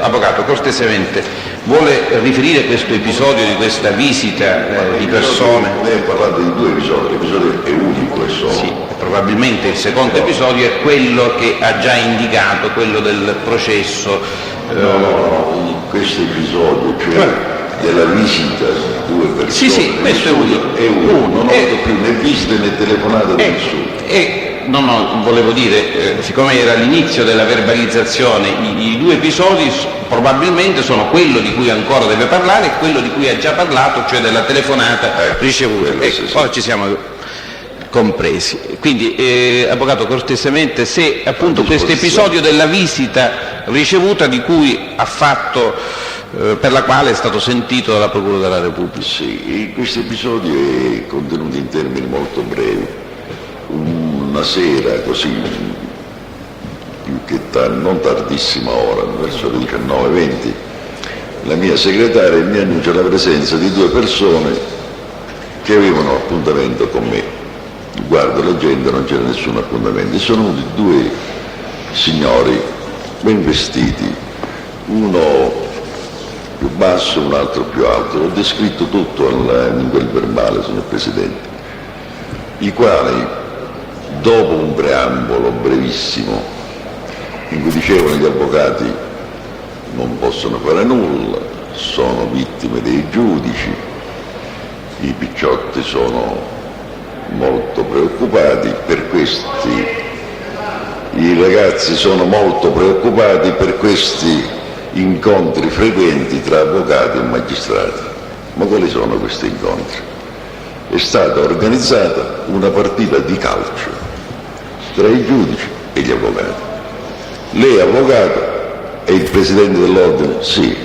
avvocato, cortesemente, vuole riferire questo episodio di questa visita di persone? Lei ha parlato di 2 episodi, l'episodio è unico e solo. Sì, probabilmente il secondo episodio è quello che ha già indicato, quello del processo. No, questo episodio, cioè della visita di 2 persone. Sì, questo è uno. È uno, non ho più né visite né telefonate da nessuno. No, volevo dire, siccome era l'inizio della verbalizzazione, i 2 episodi probabilmente sono quello di cui ancora deve parlare e quello di cui ha già parlato, cioè della telefonata ricevuta. Ora ci siamo compresi. Quindi, avvocato, cortesemente, se appunto questo episodio della visita ricevuta di cui ha fatto, per la quale è stato sentito dalla Procura della Repubblica. Sì, questo episodio è contenuto in termini molto brevi. Una sera così, più che non tardissima ora, verso le 19:20, la mia segretaria mi annuncia la presenza di 2 persone che avevano appuntamento con me. Guardo l'agenda, non c'era nessun appuntamento. Sono venuti 2 signori ben vestiti, uno più basso, un altro più alto. L'ho descritto tutto in quel verbale, signor Presidente, i quali, dopo un preambolo brevissimo in cui dicevano che gli avvocati non possono fare nulla, sono vittime dei giudici, i picciotti sono molto preoccupati, per questi i ragazzi sono molto preoccupati per questi incontri frequenti tra avvocati e magistrati. Ma quali sono questi incontri? È stata organizzata una partita di calcio tra i giudici e gli avvocati. Lei è avvocato e il presidente dell'ordine? Sì,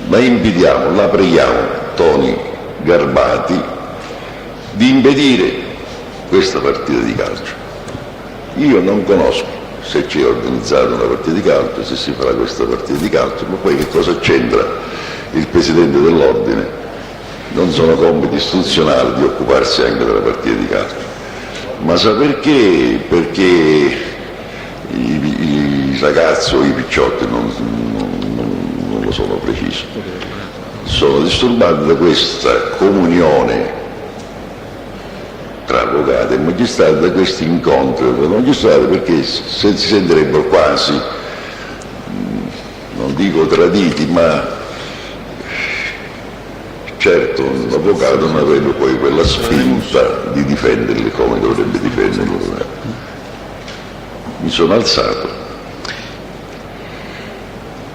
ma invitiamo, la preghiamo, Toni Garbati, di impedire questa partita di calcio. Io non conosco se c'è organizzata una partita di calcio, se si farà questa partita di calcio, ma poi che cosa c'entra il presidente dell'ordine? Non sono compiti istituzionali di occuparsi anche della partita di calcio. Ma sa perché? Perché i ragazzi o i picciotti, non lo sono preciso, sono disturbati da questa comunione tra avvocati e magistrati, da questi incontri tra magistrati, perché si sentirebbero quasi, non dico traditi, ma certo l'avvocato non avrebbe poi quella spinta di difenderli come dovrebbe difenderli. Mi sono alzato,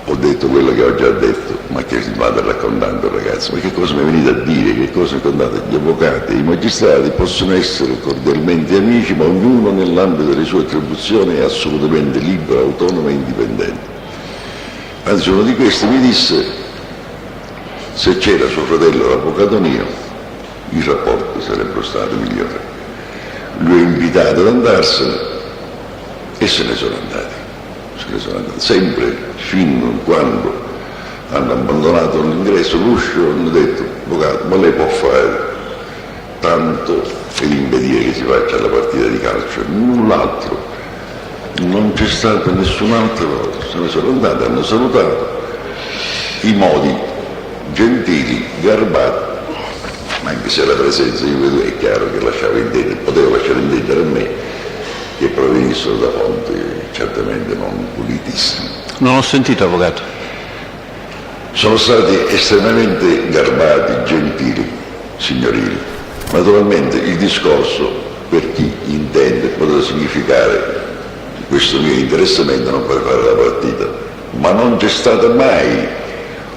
ho detto quello che ho già detto, ma che vado raccontando ragazzi, ma che cosa mi venite a dire, che cosa raccontate? Gli avvocati e i magistrati possono essere cordialmente amici, ma ognuno nell'ambito delle sue attribuzioni è assolutamente libero, autonomo e indipendente. Anzi, uno di questi mi disse: se c'era suo fratello l'avvocato mio, i rapporti sarebbero stati migliori. Lui ha invitato ad andarsene e se ne sono andati. Sempre fino a quando hanno abbandonato l'ingresso, l'uscio, hanno detto: avvocato, ma lei può fare tanto per impedire che si faccia la partita di calcio, null'altro. Non c'è stata nessun'altra cosa, se ne sono andati, hanno salutato i modi gentili, garbati, anche se la presenza, io vedo, è chiaro che lasciava intendere, poteva lasciare intendere a me che provenissero da fonti certamente non pulitissime. Non ho sentito, avvocato. Sono stati estremamente garbati, gentili, signorili. Naturalmente il discorso, per chi intende, potrà significare questo mio interessamento non per fare la partita, ma non c'è stata mai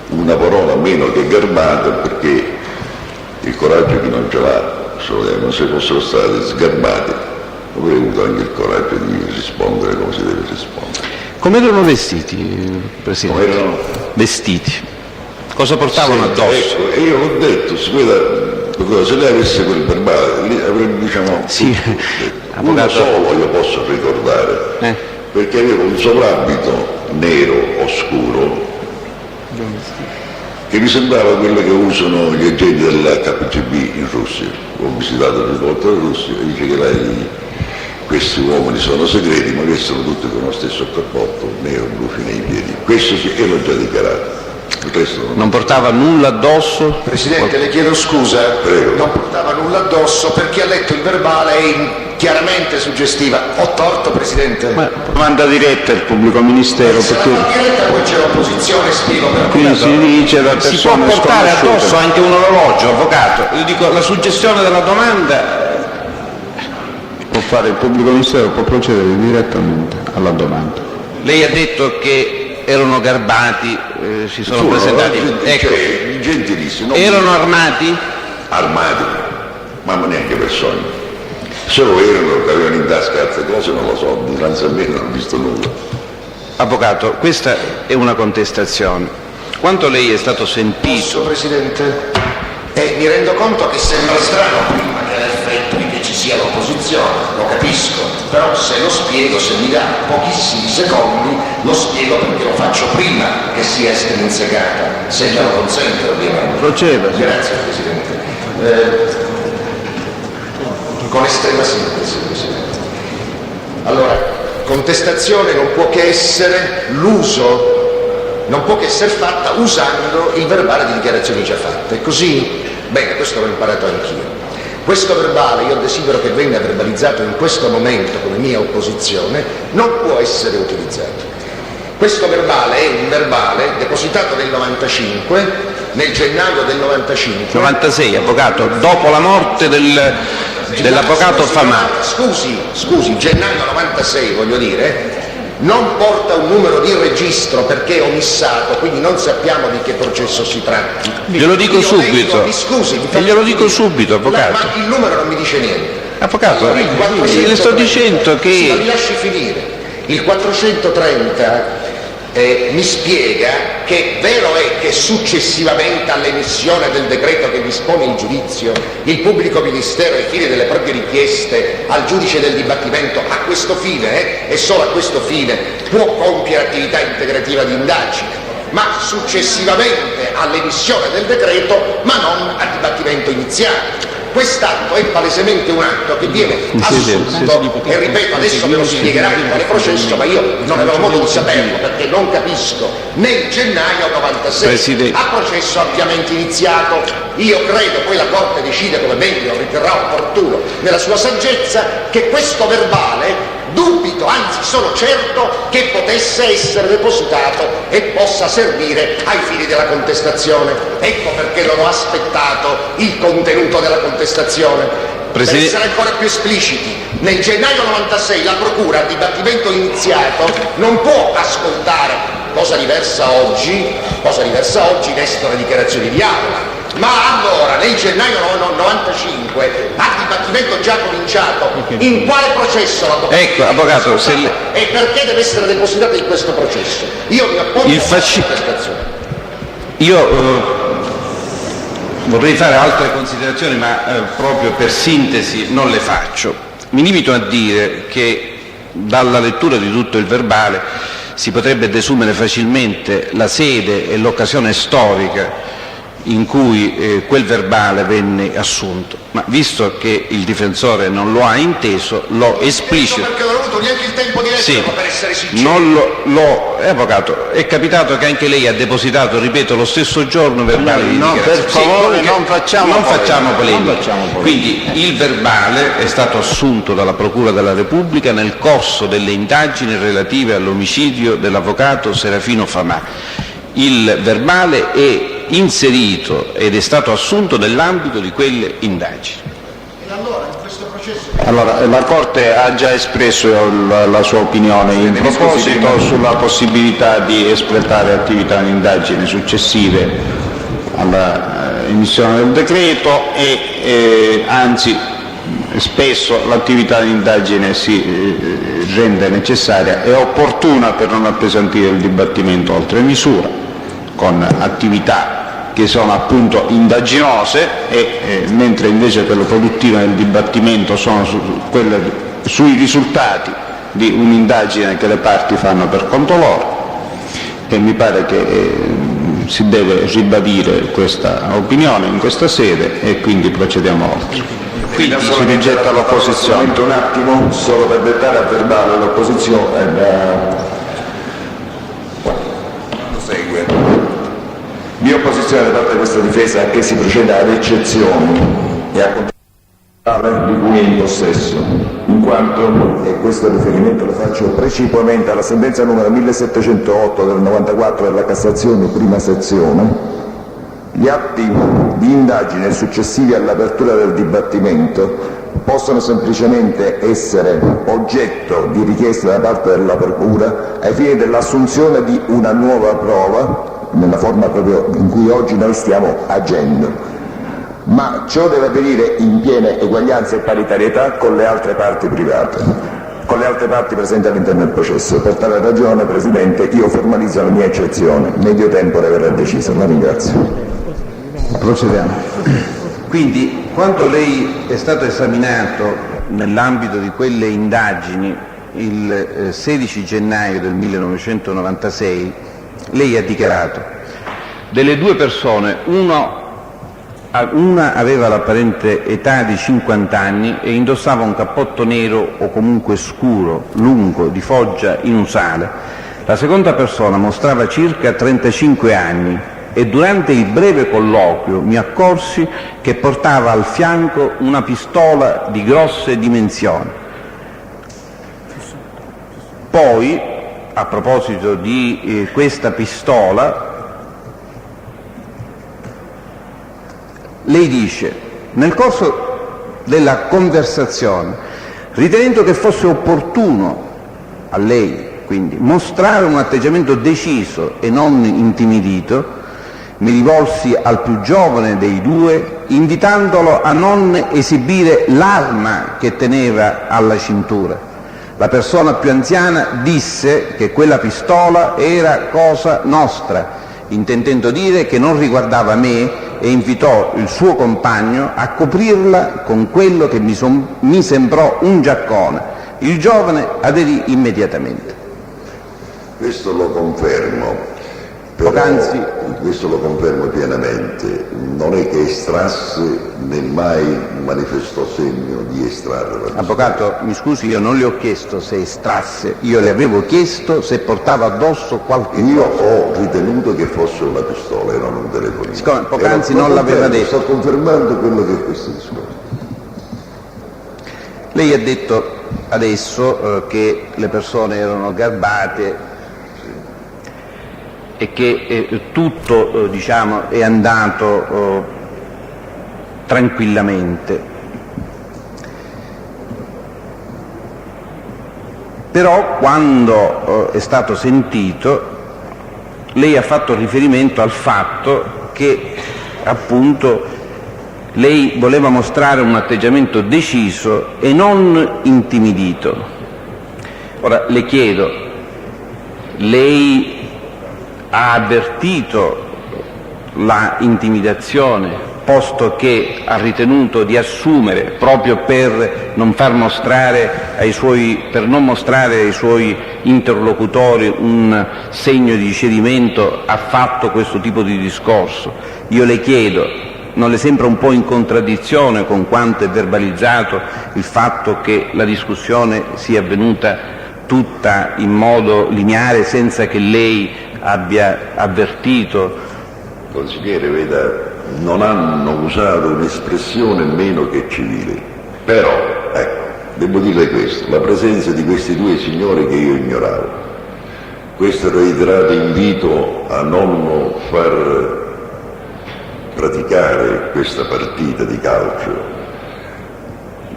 una parola meno che garbata, perché il coraggio chi non ce l'ha, se fossero stati sgarbati avrei avuto anche il coraggio di rispondere come si deve rispondere. Come erano vestiti, Presidente? Come erano? Vestiti. Cosa portavano addosso? Ecco, e io ho detto, se lei avesse quel verbale, avrebbe, diciamo, sì. uno solo io posso ricordare, perché aveva un soprabito nero oscuro che mi sembrava quello che usano gli agenti dell'HPCB in Russia. Ho visitato più volte la Russia e dice che questi uomini sono segreti, ma vestono tutti con lo stesso cappotto nero, blu fino ai piedi. Questo sì, e l'ho già dichiarato. Non portava nulla addosso? Presidente, le chiedo scusa. Prego. Non portava nulla addosso perché ha letto il verbale e chiaramente suggestiva. Ho torto, Presidente? Ma manda diretta il pubblico ministero, Se perché la fa diretta poi c'è l'opposizione, spiego per qui si dice da Si può persone portare sconosciute. addosso anche un orologio, avvocato. Io dico, la suggestione della domanda... Può fare il pubblico ministero, può procedere direttamente alla domanda. Lei ha detto che erano garbati, si sono presentati. Ecco, Gentilissimo. erano armati? Armati, ma neanche persone. Se lo erano, che avevano in tasca altre cose, non lo so, dinanzi a me non ho visto nulla. Avvocato, questa è una contestazione. Quanto lei è stato sentito? Posso, Presidente? Mi rendo conto che sembra strano prima che l'effetto di che ci sia l'opposizione, lo capisco, però se lo spiego, se mi dà pochissimi secondi, lo spiego perché lo faccio prima che sia estrinsecata, se me lo consente ovviamente. Proceda. Grazie, Presidente. Con estrema sintesi, Presidente. Allora, contestazione non può che essere l'uso, non può che essere fatta usando il verbale di dichiarazioni già fatte. Così? Bene, questo l'ho imparato anch'io. Questo verbale, io desidero che venga verbalizzato in questo momento come mia opposizione, non può essere utilizzato. Questo verbale è un verbale depositato nel 95, nel gennaio del 95. 96, avvocato, dopo la morte del dell'avvocato Famà. Scusi, gennaio 96, voglio dire, non porta un numero di registro perché è omissato, quindi non sappiamo di che processo si tratti. Glielo dico subito. Glielo dico subito, avvocato. Ma il numero non mi dice niente. Avvocato, le sto dicendo che... Sì, ma mi lasci finire. Il 430 mi spiega che vero è che successivamente all'emissione del decreto che dispone il giudizio, il pubblico ministero ai fini delle proprie richieste al giudice del dibattimento a questo fine, e solo a questo fine, può compiere attività integrativa di indagine, ma successivamente all'emissione del decreto, ma non al dibattimento iniziale. Quest'atto è palesemente un atto che viene assunto, e ripeto, adesso me lo spiegherà in quale processo, ma io non avevo modo di saperlo perché non capisco, nel gennaio 96, a processo ampiamente iniziato. Io credo, poi la Corte decide come meglio riterrà opportuno nella sua saggezza, che questo verbale, dubito, anzi sono certo che potesse essere depositato e possa servire ai fini della contestazione. Ecco perché non ho aspettato il contenuto della contestazione. Per essere ancora più espliciti, nel gennaio 96 la Procura, al dibattimento iniziato, non può ascoltare, cosa diversa oggi, restano le dichiarazioni di aula. Ma allora, nel gennaio 95, al dibattimento già cominciato, in quale processo l'avvocato? Ecco, avvocato, e perché deve essere depositato in questo processo? Io mi appoggio a questa contestazione. Io vorrei fare altre considerazioni, ma proprio per sintesi non le faccio. Mi limito a dire che dalla lettura di tutto il verbale si potrebbe desumere facilmente la sede e l'occasione storica in cui quel verbale venne assunto, ma visto che il difensore non lo ha inteso, lo esplicito. Perché non ho avuto neanche il tempo di leggerlo, per essere sincero. Avvocato, è capitato che anche lei ha depositato, ripeto, lo stesso giorno verbale di dichiarazione. Per favore, non facciamo polemica. Quindi il verbale è stato assunto dalla Procura della Repubblica nel corso delle indagini relative all'omicidio dell'avvocato Serafino Famà. Il verbale è inserito ed è stato assunto nell'ambito di quelle indagini. E allora, in questo processo... Allora, la Corte ha già espresso la sua opinione in proposito sulla possibilità di espletare attività di indagine successive all'emissione del decreto e anzi spesso l'attività di indagine si rende necessaria e opportuna per non appesantire il dibattimento oltre misura, con attività che sono appunto indaginose mentre invece quelle produttive del dibattimento sono quelle sui risultati di un'indagine che le parti fanno per conto loro, e mi pare che si deve ribadire questa opinione in questa sede e quindi procediamo oltre. Quindi si rigetta l'opposizione. Un attimo, solo per dettare a verbale l'opposizione. Mia opposizione da parte di questa difesa è che si proceda ad eccezioni e a controllare di cui è in possesso, in quanto, e questo riferimento lo faccio precipuamente alla sentenza numero 1708 del 94 della Cassazione, prima sezione, gli atti di indagine successivi all'apertura del dibattimento possono semplicemente essere oggetto di richiesta da parte della Procura ai fini dell'assunzione di una nuova prova, nella forma proprio in cui oggi noi stiamo agendo, ma ciò deve avvenire in piena eguaglianza e paritarietà con le altre parti private, con le altre parti presenti all'interno del processo. Per tale ragione, Presidente, io formalizzo la mia eccezione, medio tempore verrà deciso. La ringrazio. Procediamo. Quindi, quando lei è stato esaminato nell'ambito di quelle indagini il 16 gennaio del 1996, lei ha dichiarato: delle due persone, una aveva l'apparente età di 50 anni e indossava un cappotto nero o comunque scuro, lungo, di foggia inusale. La seconda persona mostrava circa 35 anni e durante il breve colloquio mi accorsi che portava al fianco una pistola di grosse dimensioni. Poi, a proposito di questa pistola, lei dice: nel corso della conversazione, ritenendo che fosse opportuno a lei quindi mostrare un atteggiamento deciso e non intimidito, mi rivolsi al più giovane dei due invitandolo a non esibire l'arma che teneva alla cintura. La persona più anziana disse che quella pistola era cosa nostra, intendendo dire che non riguardava me, e invitò il suo compagno a coprirla con quello che mi sembrò un giaccone. Il giovane aderì immediatamente. Questo lo confermo, però questo lo confermo pienamente. Non è che estrasse né mai manifestò segno di estrarre. Avvocato, mi scusi, io non le ho chiesto se estrasse, io le avevo chiesto se portava addosso qualche cosa. Io ho ritenuto che fosse una pistola e non un telefonino. Siccome poc'anzi non l'aveva detto. Sto confermando quello che è questo discorso. Lei ha detto adesso che le persone erano garbate e che tutto diciamo, è andato tranquillamente. Però quando è stato sentito lei ha fatto riferimento al fatto che appunto lei voleva mostrare un atteggiamento deciso e non intimidito. Ora le chiedo, lei ha avvertito la intimidazione, posto che ha ritenuto di assumere, proprio per non mostrare ai suoi interlocutori un segno di cedimento, ha fatto questo tipo di discorso. Io le chiedo, non le sembra un po' in contraddizione con quanto è verbalizzato il fatto che la discussione sia avvenuta tutta in modo lineare senza che lei abbia avvertito? Consigliere, veda, non hanno usato un'espressione meno che civile, però, ecco, devo dirle questo, la presenza di questi due signori che io ignoravo, questo reiterato invito a non far praticare questa partita di calcio,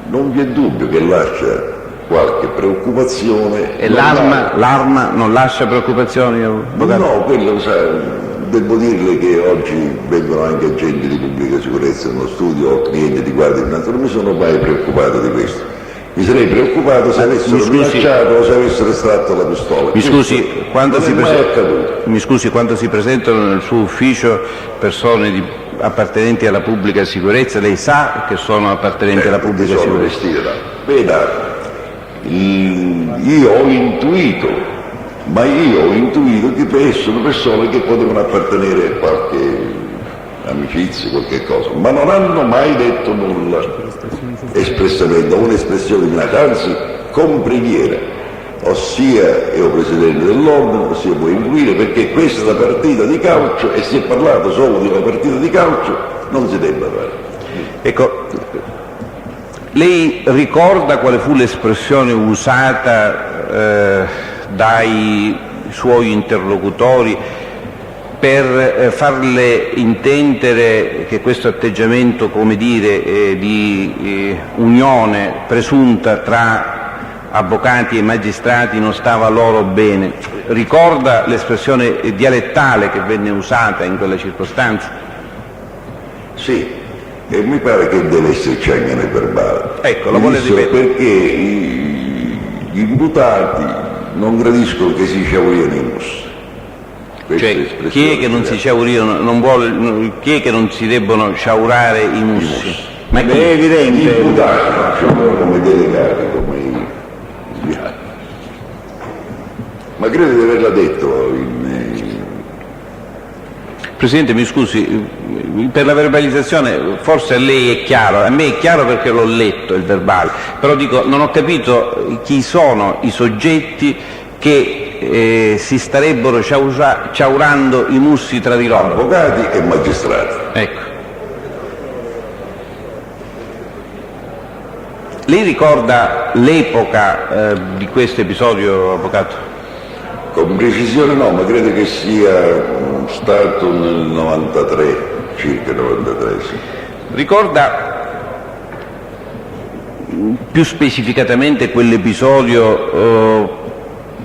non vi è dubbio che lascia qualche preoccupazione. E l'arma non lascia preoccupazioni? No, quello devo dirle che oggi vengono anche agenti di pubblica sicurezza nello studio, o clienti di guardia finanziaria, non mi sono mai preoccupato di questo. Mi sarei preoccupato se avessero minacciato o se avessero estratto la pistola. Mi scusi, quando si presentano nel suo ufficio persone appartenenti alla pubblica sicurezza, lei sa che sono appartenenti alla pubblica sicurezza? Veda, io ho intuito che sono persone che potevano appartenere a qualche amicizia, qualche cosa, ma non hanno mai detto nulla espressamente, un'espressione di minaccia, anzi con preghiera, ossia io presidente dell'ordine, ossia può intuire, perché questa partita di calcio, e si è parlato solo di una partita di calcio, non si debba fare. Ecco, lei ricorda quale fu l'espressione usata dai suoi interlocutori per farle intendere che questo atteggiamento, come dire, di unione presunta tra avvocati e magistrati non stava loro bene? Ricorda l'espressione dialettale che venne usata in quella circostanza? Sì, e mi pare che deve esserci anche nel verbale. Ecco, lo vuole ripetere? Perché gli imputati non gradiscono che si sciaurino i mussi. Cioè, chi è che non si sciaurino, chi è che non si debbono sciaurare i mussi? Ma è evidente. Gli imputati sono come delegati, come inviati. Ma credo di averla detto Presidente, mi scusi, per la verbalizzazione forse a lei è chiaro, a me è chiaro perché l'ho letto il verbale, però dico, non ho capito chi sono i soggetti che si starebbero sciaurando i mussi tra di loro. Avvocati e magistrati. Ecco. Lei ricorda l'epoca di questo episodio, avvocato? Con precisione no, ma credo che sia stato nel 93, circa 93, sì. Ricorda più specificatamente quell'episodio,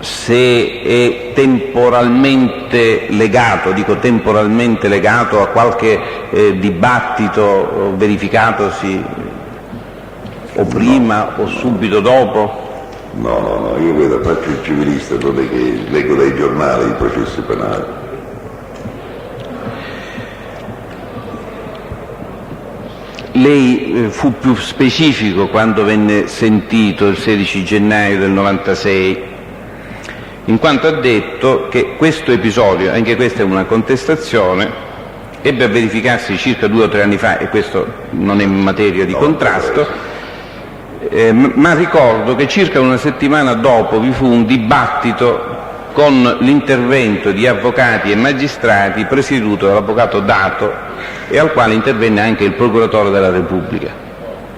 se è temporalmente legato, dico temporalmente legato a qualche dibattito verificatosi o prima o subito dopo? No, io vedo, faccio il civilista, non è che leggo dai giornali i processi penali. Lei fu più specifico quando venne sentito il 16 gennaio del 96, in quanto ha detto che questo episodio, anche questa è una contestazione, ebbe a verificarsi circa 2 o 3 anni fa, e questo non è materia di contrasto, ma ricordo che circa una settimana dopo vi fu un dibattito con l'intervento di avvocati e magistrati presieduto dall'avvocato Dato e al quale intervenne anche il procuratore della Repubblica.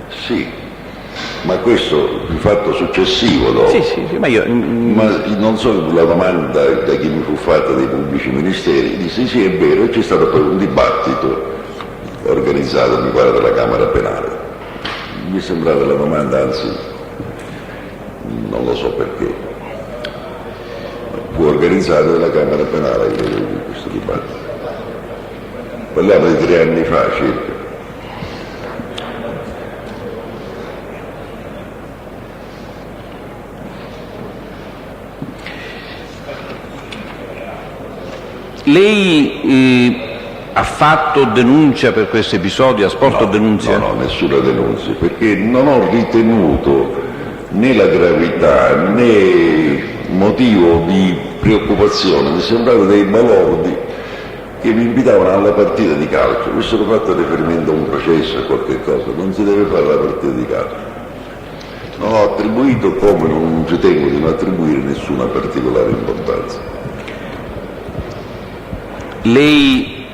Sì, ma questo è un fatto successivo dopo. Sì, ma io... Ma non so, la domanda da chi mi fu fatta dai pubblici ministeri, disse sì, è vero, c'è stato poi un dibattito organizzato, mi pare, dalla Camera Penale. Mi sembrava la domanda, anzi, non lo so perché, fu organizzato dalla Camera Penale questo dibattito. Parliamo di 3 anni fa circa. Lei ha fatto denuncia per questo episodio? Ha sporto denuncia? No, nessuna denuncia, perché non ho ritenuto né la gravità né motivo di preoccupazione. Mi sembrava dei balordi che mi invitavano alla partita di calcio. Mi sono fatto riferimento a un processo, a qualche cosa, non si deve fare la partita di calcio. Non ho attribuito, come non ritengo di non attribuire, nessuna particolare importanza. Lei,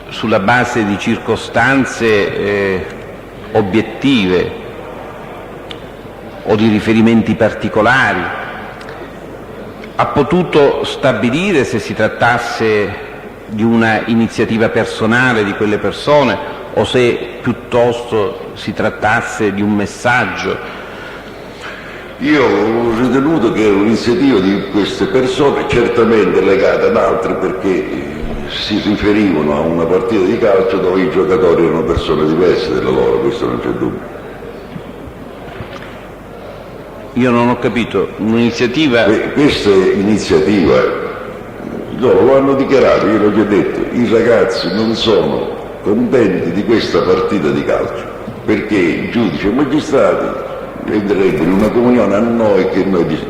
sulla base di circostanze obiettive o di riferimenti particolari, ha potuto stabilire se si trattasse di una iniziativa personale di quelle persone o se piuttosto si trattasse di un messaggio? Io ho ritenuto che era un'iniziativa di queste persone, certamente legate ad altre, perché si riferivano a una partita di calcio dove i giocatori erano persone diverse dalla loro, questo non c'è dubbio. Io non ho capito, un'iniziativa... Questa iniziativa, loro lo hanno dichiarato, io l'ho già detto, i ragazzi non sono contenti di questa partita di calcio, perché i giudici e i magistrati renderebbero una comunione a noi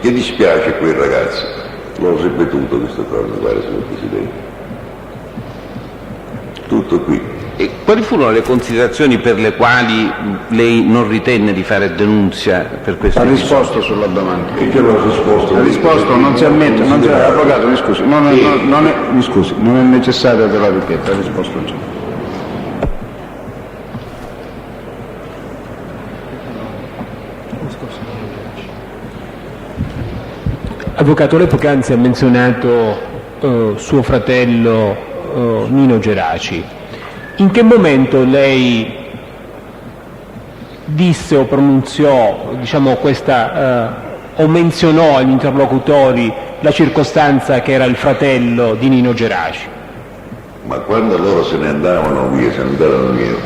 che dispiace a quei ragazzi. L'ho ripetuto questa cosa, mi pare, signor Presidente. Tutto qui. E quali furono le considerazioni per le quali lei non ritenne di fare denunzia per questo? Ha risposto sulla domanda. E che l'ho risposto? Ha risposto, non si ammette, avvocato, mi scusi, mi scusi, non è necessario che la ripeta, ha risposto già. Avvocato, lei poc'anzi ha menzionato suo fratello Nino Geraci. In che momento lei disse o pronunziò, o menzionò agli interlocutori la circostanza che era il fratello di Nino Geraci? Ma quando loro se ne andavano via,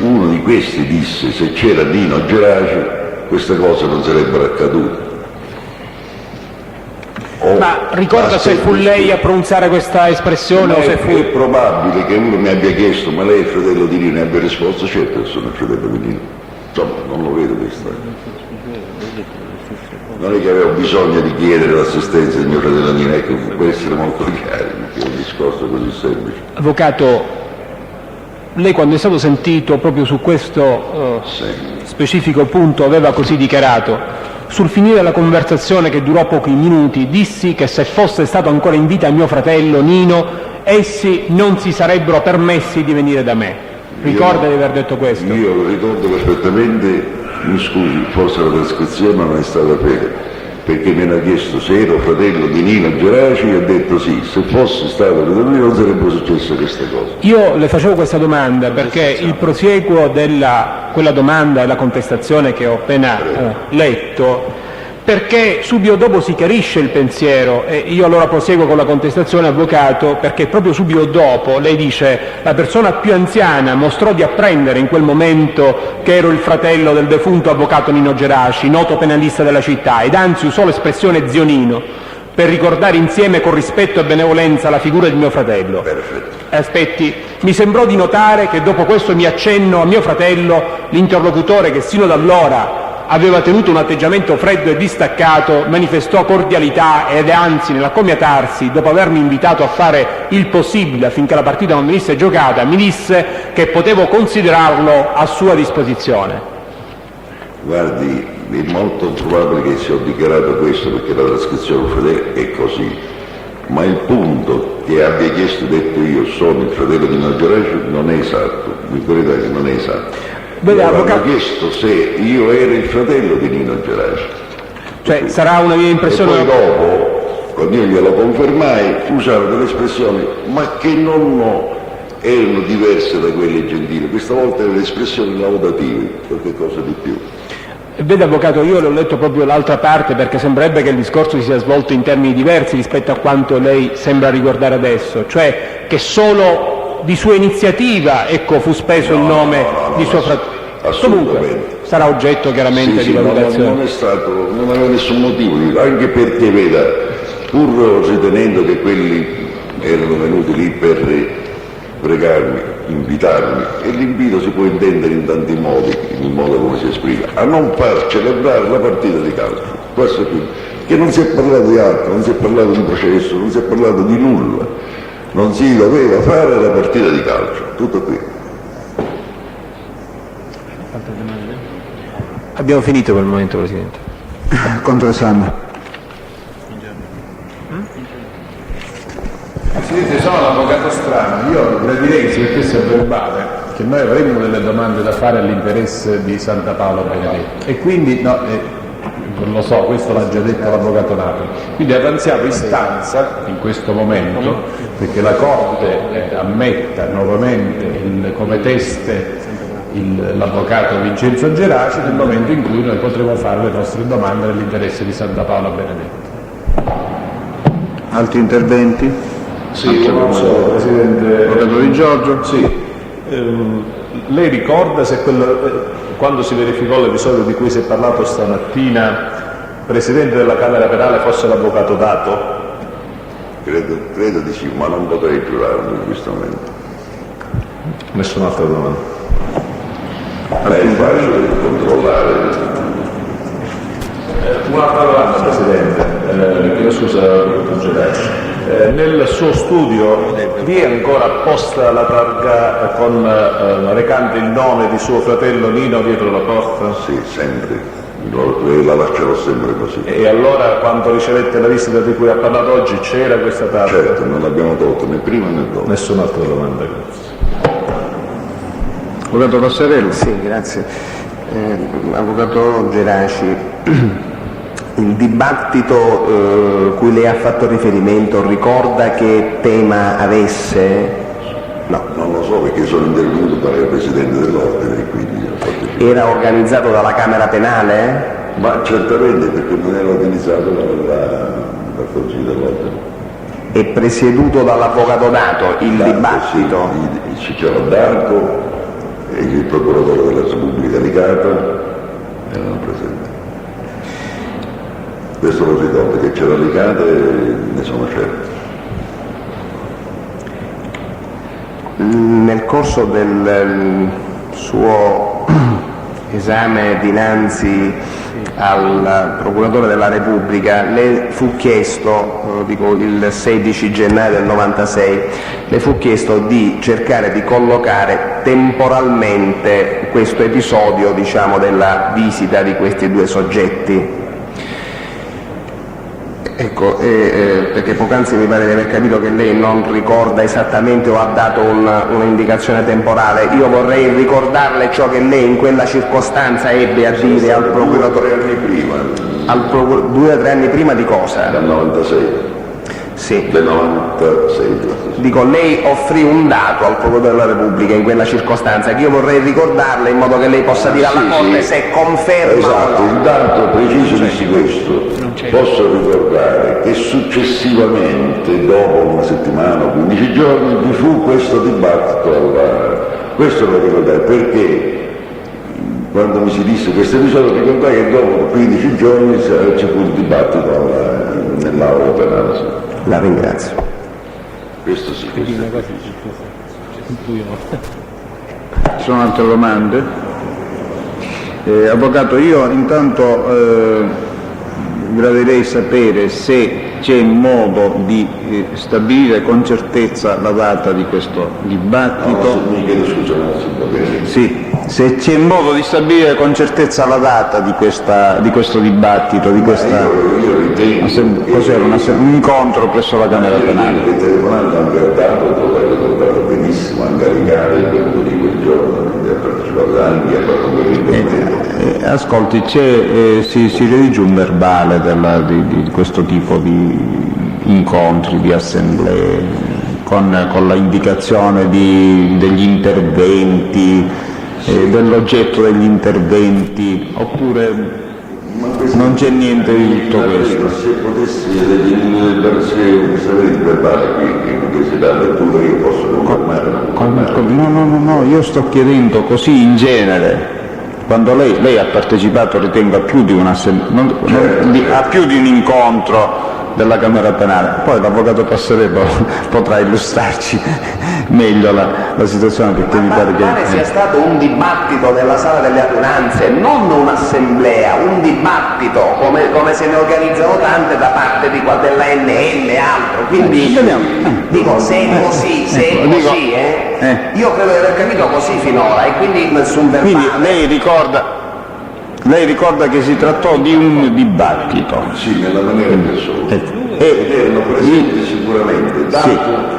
uno di questi disse: se c'era Nino Geraci queste cose non sarebbero accadute. Ma ricorda se fu lei a pronunciare questa espressione o se fu... È probabile che uno mi abbia chiesto: ma lei è il fratello di Nino? E abbia risposto: certo che sono il fratello di Nino. Insomma, non lo vedo questa. Non è che avevo bisogno di chiedere l'assistenza del mio fratello Nino, ecco, può essere molto chiaro, perché è un discorso così semplice. Avvocato, lei quando è stato sentito proprio su questo specifico punto aveva così dichiarato: sul finire della conversazione, che durò pochi minuti, dissi che se fosse stato ancora in vita mio fratello Nino, essi non si sarebbero permessi di venire da me. Ricorda di aver detto questo? Io ricordo perfettamente, mi scusi, forse la trascrizione non è stata fede, perché mi hanno chiesto se ero fratello di Nino Geraci e ho detto sì, se fossi stato fratello non sarebbe successa questa cosa. Io le facevo questa domanda perché il prosieguo della quella domanda e la contestazione che ho appena letto, perché subito dopo si chiarisce il pensiero, e io allora proseguo con la contestazione, avvocato, perché proprio subito dopo lei dice la persona più anziana mostrò di apprendere in quel momento che ero il fratello del defunto avvocato Nino Geraci, noto penalista della città, ed anzi usò l'espressione zio Nino per ricordare insieme con rispetto e benevolenza la figura di mio fratello. Perfetto. Aspetti, mi sembrò di notare che dopo questo mio accenno a mio fratello, l'interlocutore che sino da allora aveva tenuto un atteggiamento freddo e distaccato, manifestò cordialità ed anzi nell'accomiatarsi, dopo avermi invitato a fare il possibile affinché la partita non venisse giocata, mi disse che potevo considerarlo a sua disposizione. Guardi, è molto probabile che sia dichiarato questo perché la trascrizione fedele è così, ma il punto che abbia chiesto detto io sono il fratello di Nino Geraci non è esatto, mi creda che non è esatto. Vede, hanno chiesto se io ero il fratello di Nino Geraci. Cioè, sarà una mia impressione. E poi dopo, quando io glielo confermai, usarono delle espressioni, ma che non erano diverse da quelle gentili. Questa volta erano espressioni laudative, qualche cosa di più. Vede, avvocato, io le ho letto proprio l'altra parte perché sembrerebbe che il discorso si sia svolto in termini diversi rispetto a quanto lei sembra ricordare adesso, cioè che solo di sua iniziativa, ecco, fu speso il nome di suo fratello. Comunque sarà oggetto chiaramente di valutazione. Non è stato, non aveva nessun motivo, anche perché veda, pur ritenendo che quelli erano venuti lì per pregarmi, invitarmi, e l'invito si può intendere in tanti modi, in modo come si esprime, a non far celebrare la partita di calcio, questo qui, che non si è parlato di altro, non si è parlato di processo, non si è parlato di nulla, non si doveva fare la partita di calcio, tutto qui. Abbiamo finito per il momento, Presidente. Controesame. Presidente, sono l'avvocato Strano. Io gradirei che si mettesse a verbale che noi avremmo delle domande da fare all'interesse di Santa Paola Benedetto. E quindi, non lo so, questo l'ha già detto l'avvocato Nato. Quindi avanziamo istanza in questo momento perché la Corte ammetta nuovamente come teste l'avvocato Vincenzo Geraci nel momento in cui noi potremo fare le nostre domande nell'interesse di Santa Paola Benedetto. Altri interventi? Sì, non so, Presidente. Avvocato Di Giorgio? Sì. Lei ricorda se quando si verificò l'episodio di cui si è parlato stamattina, Presidente della Camera Penale fosse l'avvocato Dato? Credo di sì, ma non potrei giurarlo in questo momento. Nessun'altra domanda. È facile controllare. Un'altra domanda, Presidente, chiedo scusa, dottor Geraci. Nel suo studio vi è ancora apposta la targa recante il nome di suo fratello Nino dietro la porta? Sì, sempre. La lascerò sempre così. E allora, quando ricevette la visita di cui ha parlato oggi, c'era questa targa? Certo, non l'abbiamo tolto né prima né dopo. Nessun'altra domanda, grazie. Avvocato Passarello? Sì, grazie. Avvocato Geraci, il dibattito cui lei ha fatto riferimento ricorda che tema avesse? No, non lo so perché sono intervenuto per il Presidente dell'Ordine e quindi ho fatto. Era organizzato dalla Camera Penale? Ma certamente perché non era organizzato dal Consiglio dell'Ordine. E presieduto dall'avvocato Dato il dibattito? Sì, c'era D'Arco e il procuratore della Repubblica Licata erano presenti. Questo lo ricordo, che c'era Licata e ne sono certo. Nel corso del suo esame dinanzi al procuratore della Repubblica le fu chiesto, il 16 gennaio del 96, le fu chiesto di cercare di collocare temporalmente questo episodio, della visita di questi due soggetti. Ecco, perché poc'anzi mi pare di aver capito che lei non ricorda esattamente o ha dato un'indicazione temporale. Io vorrei ricordarle ciò che lei in quella circostanza ebbe a dire al procuratore. 3 anni prima, 2 o 3 anni prima di cosa? Del 96. Sì. Del 96. Dico, lei offrì un dato al Procuratore della Repubblica in quella circostanza che io vorrei ricordarle in modo che lei possa dire alla Corte se conferma. Esatto, il dato preciso di questo. Posso ricordare che successivamente, dopo una settimana o 15 giorni, vi fu questo dibattito questo lo ricordare perché quando mi si disse questo episodio ricordai che dopo 15 giorni ci fu il dibattito nell'aula penale. La ringrazio. Questo sì. Ci sono altre domande? Avvocato, io intanto gradirei sapere se c'è modo di stabilire con certezza la data di questo dibattito. Mi chiedo scusa, Sì, se c'è modo di stabilire con certezza la data di questo dibattito, di questa cos'era un incontro presso la Camera Penale. Il telefonato anche al dato, dove l'ho ricordato benissimo, anche a Riccardo, il venuto di quel giorno, quindi ha partecipato anche a fatto quell'intervento. Ascolti, si redige un verbale di questo tipo di incontri, di assemblee, con la indicazione degli interventi, dell'oggetto degli interventi, oppure non c'è niente di tutto questo? Se potessi sapere il verbale che si dà lettura, io posso confermare. No, io sto chiedendo così in genere. Quando lei ha partecipato, ritengo, a più di a più di un incontro della Camera Penale, poi l'avvocato Passerello potrà illustrarci meglio la situazione, perché mi pare che sia stato un dibattito nella sala delle adunanze, non un'assemblea, un dibattito come se ne organizzano tante da parte dell'ANL e altro, quindi dico, se è così, io credo di aver capito così finora, e quindi nessun verbale. Quindi lei ricorda che si trattò di un dibattito? Sì, nella maniera che sono. Ed erano presenti sicuramente Dato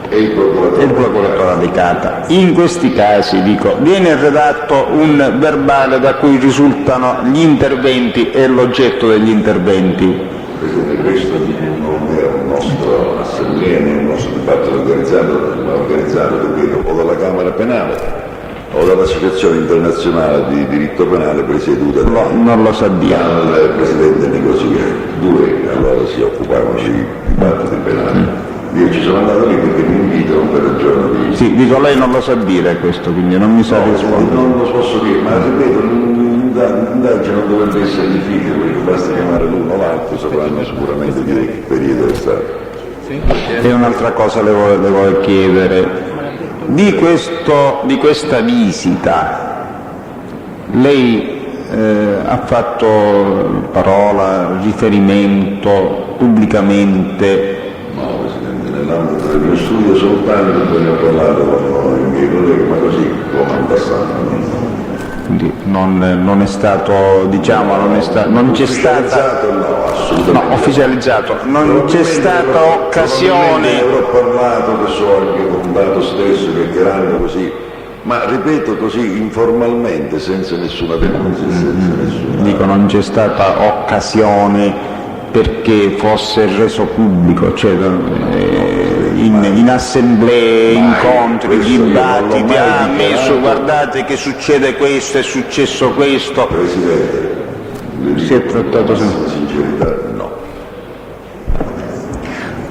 e il procuratore avvocata. In questi casi, viene redatto un verbale da cui risultano gli interventi e l'oggetto degli interventi? Presidente, questo non era un nostro assemblea, né un nostro dibattito organizzato ripeto, o dalla Camera Penale o dall'Associazione Internazionale di Diritto Penale presieduta non lo sa dire. dal Presidente Nicosia. 2 allora si occupavano di dibattiti penali. Io ci sono andato lì perché mi invitano per ragione di... Sì, lei non lo sa dire questo, quindi non mi sa rispondere. Non lo posso dire, ma ripeto, l'indagine non dovrebbe essere difficile, perché basta chiamare l'uno o l'altro, sapranno sicuramente dire che periodo è stato. E un'altra cosa le voglio chiedere. Di questa visita, lei ha fatto parola, riferimento pubblicamente? No, Presidente, nell'ambito del mio studio soltanto poi ne ho parlato con i miei colleghi, ma così come ambasciato. Quindi non è stato, non c'è stata... No, ufficializzato. Non c'è stata occasione... Avrò parlato, che so, anche con Dato stesso, chiacchierando così, ma ripeto così informalmente, senza nessuna denuncia, Dico, non c'è stata occasione perché fosse reso pubblico, cioè in assemblee, incontri, dibattiti, ha messo, guardate che succede questo, è successo questo. Presidente, si è trattato senza sincerità, no.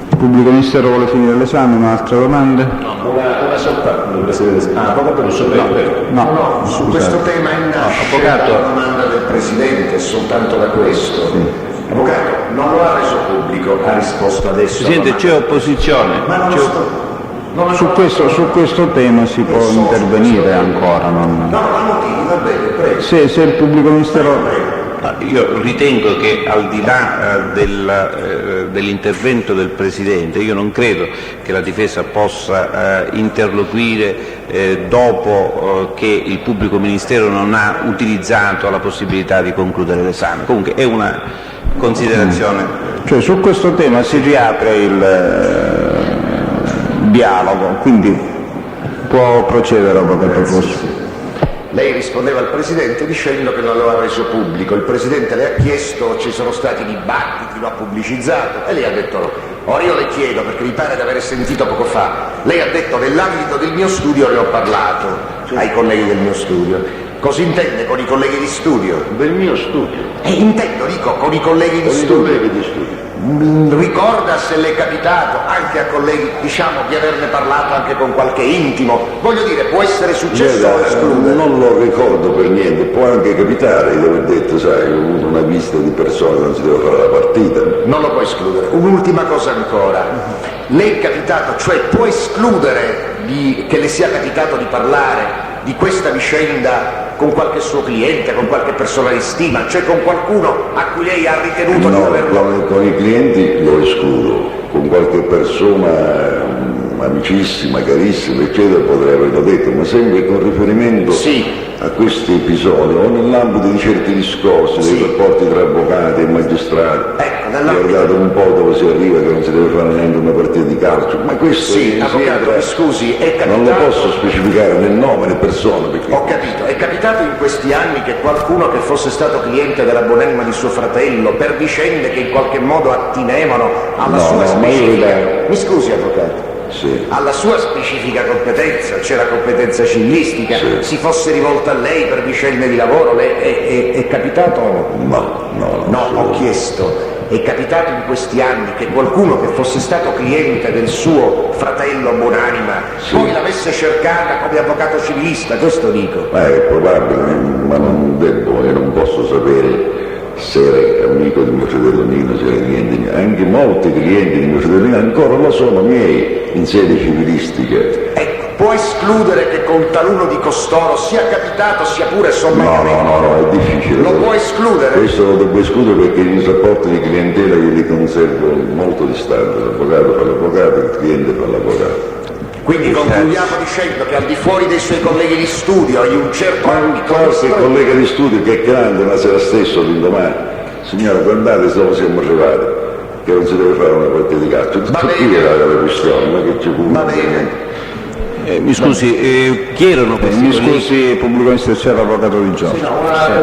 Il pubblico ministero vuole finire l'esame, un'altra domanda? Una soltanto, Presidente. Avvocato non so No, su questo tema nasce la domanda del Presidente, soltanto da questo. Sì. Avvocato, non lo ha reso pubblico, ha risposto adesso. Presidente, c'è opposizione. Ma non lo sto... Su questo tema si può intervenire ancora. No, la motivi, va bene, prego. Se il pubblico ministero... Io ritengo che al di là dell'intervento del Presidente, io non credo che la difesa possa interloquire dopo che il pubblico ministero non ha utilizzato la possibilità di concludere l'esame. Comunque è una considerazione. Cioè su questo tema si riapre il dialogo, quindi può procedere, Avvocato Fossi. Lei rispondeva al Presidente dicendo che non lo ha reso pubblico. Il Presidente le ha chiesto, ci sono stati dibattiti, lo ha pubblicizzato, e lei ha detto no. Ora io le chiedo, perché mi pare di aver sentito poco fa, lei ha detto nell'ambito del mio studio ne ho parlato ai colleghi del mio studio. Cosa intende con i colleghi di studio? Del mio studio. Intendo, dico, con i colleghi di Con i studio. colleghi di studio. Ricorda se le è capitato anche a colleghi, diciamo, di averne parlato anche con qualche intimo? Voglio dire, può essere successo o esclude? Non lo ricordo per niente, può anche capitare di aver detto, sai, ho avuto una visita di persone, non si deve fare la partita. Non lo può escludere. Un'ultima cosa ancora. Le è capitato, cioè può escludere che le sia capitato di parlare di questa vicenda con qualche suo cliente, con qualche persona di stima, cioè con qualcuno a cui lei ha ritenuto di averlo... Con i clienti lo escludo, con qualche persona amicissima, carissima, eccetera, potrei averlo detto, ma sempre con riferimento a questi episodi o nell'ambito di certi discorsi, dei rapporti tra avvocati e magistrati. Guardate un po' dove si arriva, che non si deve fare neanche una partita di calcio, ma questo avvocato, mi scusi, è capitato... non lo posso specificare nel nome, né persone, perché... Ho capito, è capitato in questi anni che qualcuno che fosse stato cliente della Bonelma di suo fratello, per vicende che in qualche modo attinevano alla sua specifica... Mi scusi, avvocato. Sì. Alla sua specifica competenza, c'è la competenza civilistica, si fosse rivolta a lei per vicende di lavoro, è capitato o no? No, ho chiesto, è capitato in questi anni che qualcuno che fosse stato cliente del suo fratello Bonanima poi l'avesse cercata come avvocato civilista, questo dico? È probabile, ma non devo e non posso sapere se era amico di mio fratello Nino, se era cliente mio. Anche molti clienti di mio fratello Nino ancora lo sono miei in sede civilistica. Ecco, può escludere che con taluno di costoro sia capitato, sia pure sommariamente? No, è difficile. Lo può escludere? Questo lo devo escludere perché i rapporti di clientela io li conservo molto distanti, l'avvocato fa l'avvocato, il cliente fa l'avvocato. Quindi concludiamo dicendo che al di fuori dei suoi colleghi di studio in un certo ambito... Qualche collega di studio che è grande la sera stesso, l'indomani, signora guardate dove siamo arrivati, che non si deve fare una partita di calcio. Qui era la questione, ma che c'è pure. Va bene. Mi scusi, chi erano questi? Mi scusi, pubblico ministero, c'è l'avvocato Di Giorgio.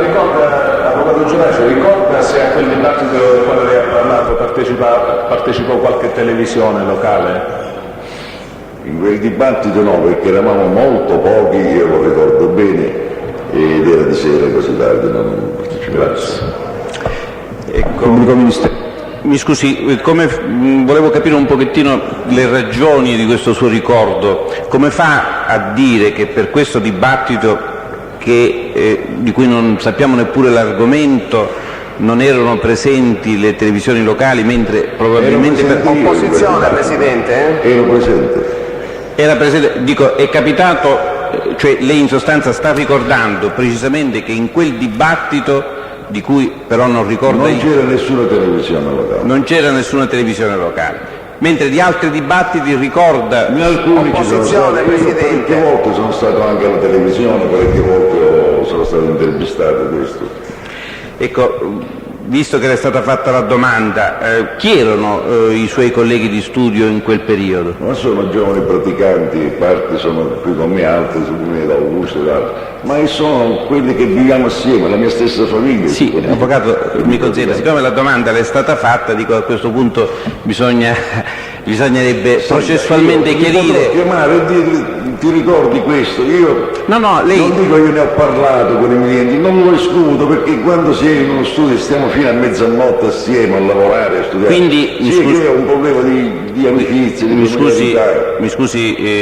Ricorda, avvocato Giorgio, ricorda se a quel dibattito del quale lei ha parlato partecipò qualche televisione locale? In quel dibattito no, perché eravamo molto pochi, io lo ricordo bene, ed era di sera così tardi, non partecipavo. Pubblico ministero. Mi scusi, volevo capire un pochettino le ragioni di questo suo ricordo. Come fa a dire che per questo dibattito, di cui non sappiamo neppure l'argomento, non erano presenti le televisioni locali, mentre probabilmente... Opposizione, Presidente? Ero presente. Era presente, dico, è capitato, cioè lei in sostanza sta ricordando precisamente che in quel dibattito, di cui però non ricordo... Non c'era nessuna televisione locale. Non c'era nessuna televisione locale. Mentre di altri dibattiti ricorda... In alcuni ci sono stato, parecchie volte sono stato anche alla televisione, parecchie volte sono stato intervistato questo. Ecco, visto che le è stata fatta la domanda, chi erano i suoi colleghi di studio in quel periodo? Ma sono giovani praticanti, parte sono qui con me, altri sono qui da Augusto e altri, ma sono quelli che viviamo assieme, la mia stessa famiglia. Sì, avvocato, mi consenta, siccome la domanda le è stata fatta, dico a questo punto bisognerebbe processualmente chiarire... Chiamare e dire, ti ricordi questo? Io lei... non dico io ne ho parlato con i miei clienti, non lo escludo perché quando si è in uno studio stiamo fino a mezzanotte assieme a lavorare, a studiare. Quindi, che è un problema di amicizia, di mi scusi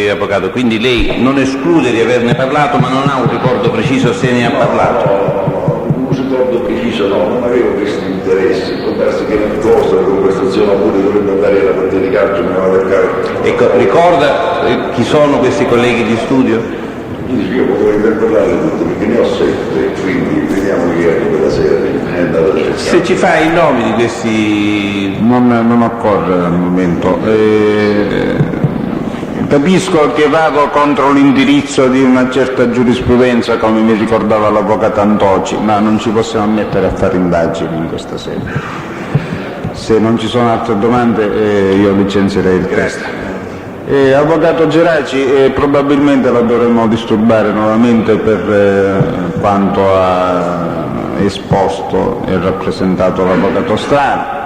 avvocato, quindi lei non esclude di averne parlato ma non ha un ricordo preciso se ne ha parlato? No, un ricordo preciso no, non avevo questi interessi, può darsi che nel corso della conversazione oppure dovrebbe andare alla partita di calcio, me la vado a casa. Ecco, ricorda chi sono questi colleghi di studio? Io potrei interpellare tutti perché ne ho 7, quindi vediamo chi è quella sera, è andato a cercare. Se ci fa i nomi di questi... Non occorre al momento. Capisco che vado contro l'indirizzo di una certa giurisprudenza, come mi ricordava l'avvocato Antoci, ma non ci possiamo mettere a fare indagini in questa sede. Se non ci sono altre domande io licenzierei il testo. Avvocato Geraci, probabilmente la dovremmo disturbare nuovamente per quanto ha esposto e rappresentato l'avvocato Strano.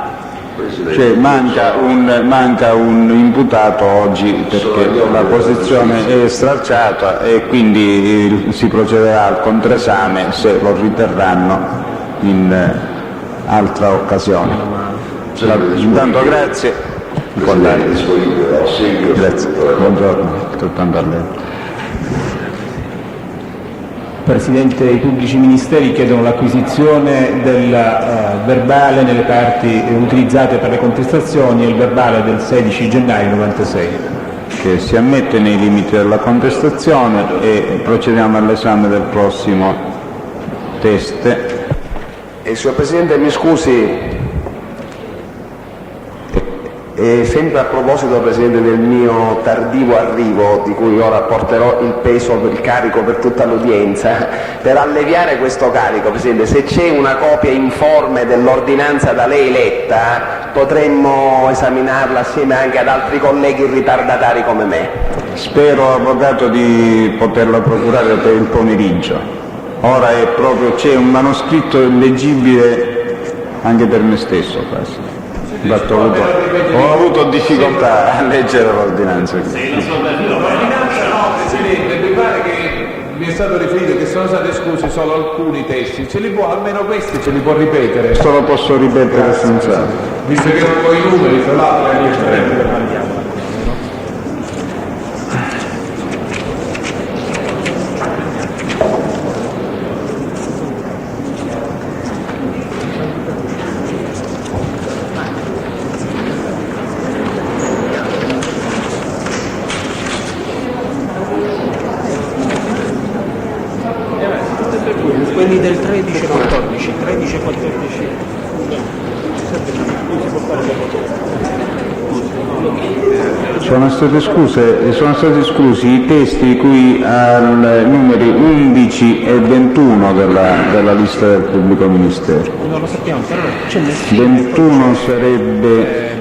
Cioè, manca un imputato oggi perché la posizione è stralciata e quindi si procederà al contraesame se lo riterranno in altra occasione. Intanto grazie. Grazie. Buongiorno, altrettanto a lei. Presidente, i pubblici ministeri chiedono l'acquisizione del verbale nelle parti utilizzate per le contestazioni e il verbale del 16 gennaio 96. Che si ammette nei limiti della contestazione e procediamo all'esame del prossimo teste. Signor Presidente, mi scusi, sempre a proposito, Presidente, del mio tardivo arrivo, di cui ora porterò il peso, il carico per tutta l'udienza, per alleviare questo carico, Presidente, se c'è una copia informe dell'ordinanza da lei letta, potremmo esaminarla assieme anche ad altri colleghi ritardatari come me. Spero, Avvocato, di poterla procurare per il pomeriggio. Ora c'è un manoscritto leggibile anche per me stesso quasi. Ho avuto difficoltà a leggere l'ordinanza. L'ordinanza no, Presidente, mi pare che mi è stato riferito che sono stati esclusi solo alcuni testi, almeno questi ce li può ripetere? Questo lo posso ripetere senza. Visto che non ho i numeri, tra l'altro è differente. Quelli del 13 e 14, 13 e 14. Sono stati esclusi i testi di cui ai numeri 11 e 21 della lista del pubblico ministero. Non lo sappiamo, però c'è 21 sarebbe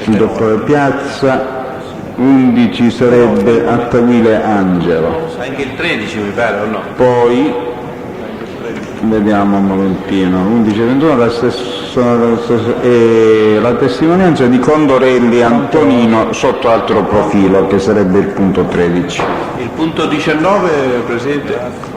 il dottore Piazza, 11 sarebbe Attavile Angelo. Anche il 13 mi pare o no? Poi vediamo un momentino, 11 e 21 la testimonianza di Condorelli Antonino sotto altro profilo, che sarebbe il punto 13. Il punto 19, Presidente?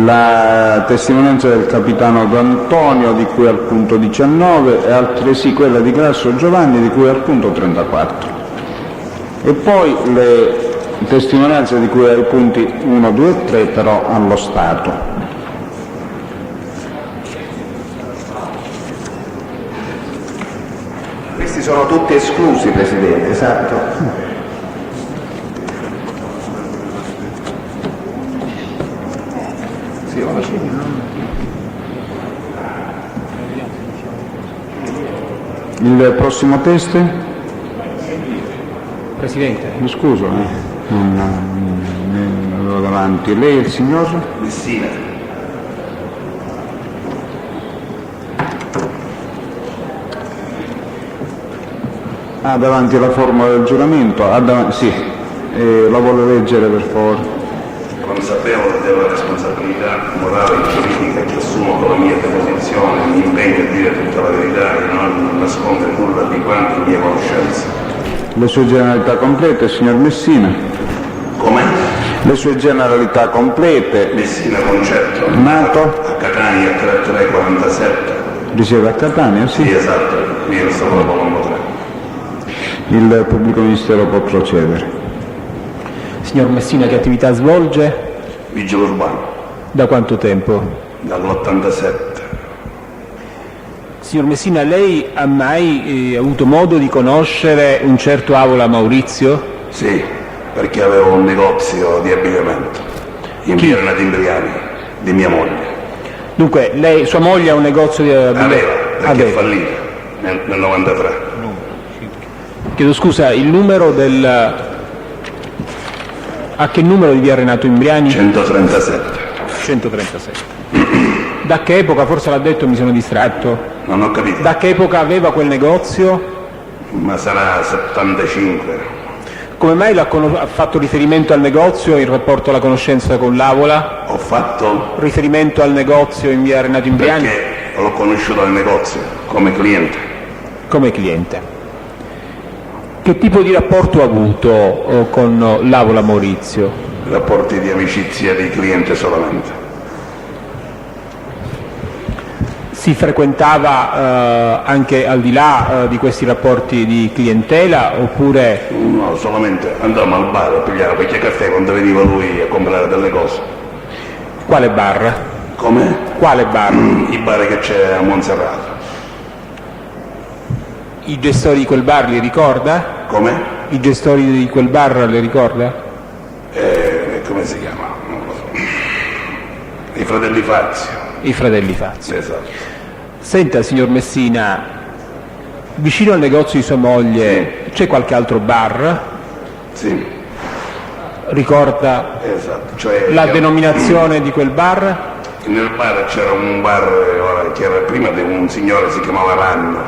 La testimonianza del capitano D'Antonio di cui al punto 19 e altresì quella di Grasso Giovanni di cui al punto 34. E poi le testimonianze di cui ai punti 1, 2 e 3 però allo Stato. Questi sono tutti esclusi, Presidente, esatto. Il prossimo teste? Presidente. Mi scuso, non avevo davanti. Lei è il signor? Messina. Ha davanti la forma del giuramento? Sì, la vuole leggere per favore. Consapevole della responsabilità morale e giuridica che assumo con la mia deposizione, mi impegno a dire tutta la verità e non nascondere nulla di quanto mia conoscenza. Le sue generalità complete, signor Messina? Come? Le sue generalità complete. Messina Concetto. Nato? A Catania 3347. Risiede a Catania, sì? Sì, esatto, io stavo a Colombo 3. Il pubblico ministero può procedere. Signor Messina, che attività svolge? Vigile urbano. Da quanto tempo? Dall'87. Signor Messina, lei ha mai avuto modo di conoscere un certo Avola Maurizio? Sì, perché avevo un negozio di abbigliamento in via Renati Imbriani, di mia moglie. Dunque, sua moglie ha un negozio di abbigliamento? Aveva, perché è fallita nel 93. Chiedo scusa, il numero del... A che numero di via Renato Imbriani? 137. 137. Da che epoca, forse l'ha detto, mi sono distratto, Non ho capito. da che epoca aveva quel negozio? Ma sarà 75. Come mai ha fatto riferimento al negozio in rapporto alla conoscenza con l'Avola? Ho fatto Riferimento al negozio in via Renato Imbriani? perché l'ho conosciuto al negozio come cliente. Come cliente. Che tipo di rapporto ha avuto con l'Avola Maurizio? Rapporti di amicizia di cliente solamente. Si frequentava anche al di là di questi rapporti di clientela oppure No, solamente andavamo al bar a pigliare qualche caffè quando veniva lui a comprare delle cose. quale bar? Come? Quale bar? I bar che c'è a Monserrato. I gestori di quel bar li ricorda? Come? I gestori di quel bar li ricorda? Come si chiama? Non lo so. I fratelli Fazio. I fratelli Fazio. Esatto. Senta, signor Messina, vicino al negozio di sua moglie c'è qualche altro bar? Sì, Ricorda esatto. Cioè, la denominazione di quel bar? nel bar c'era un bar che era prima di un signore che si chiamava Ranno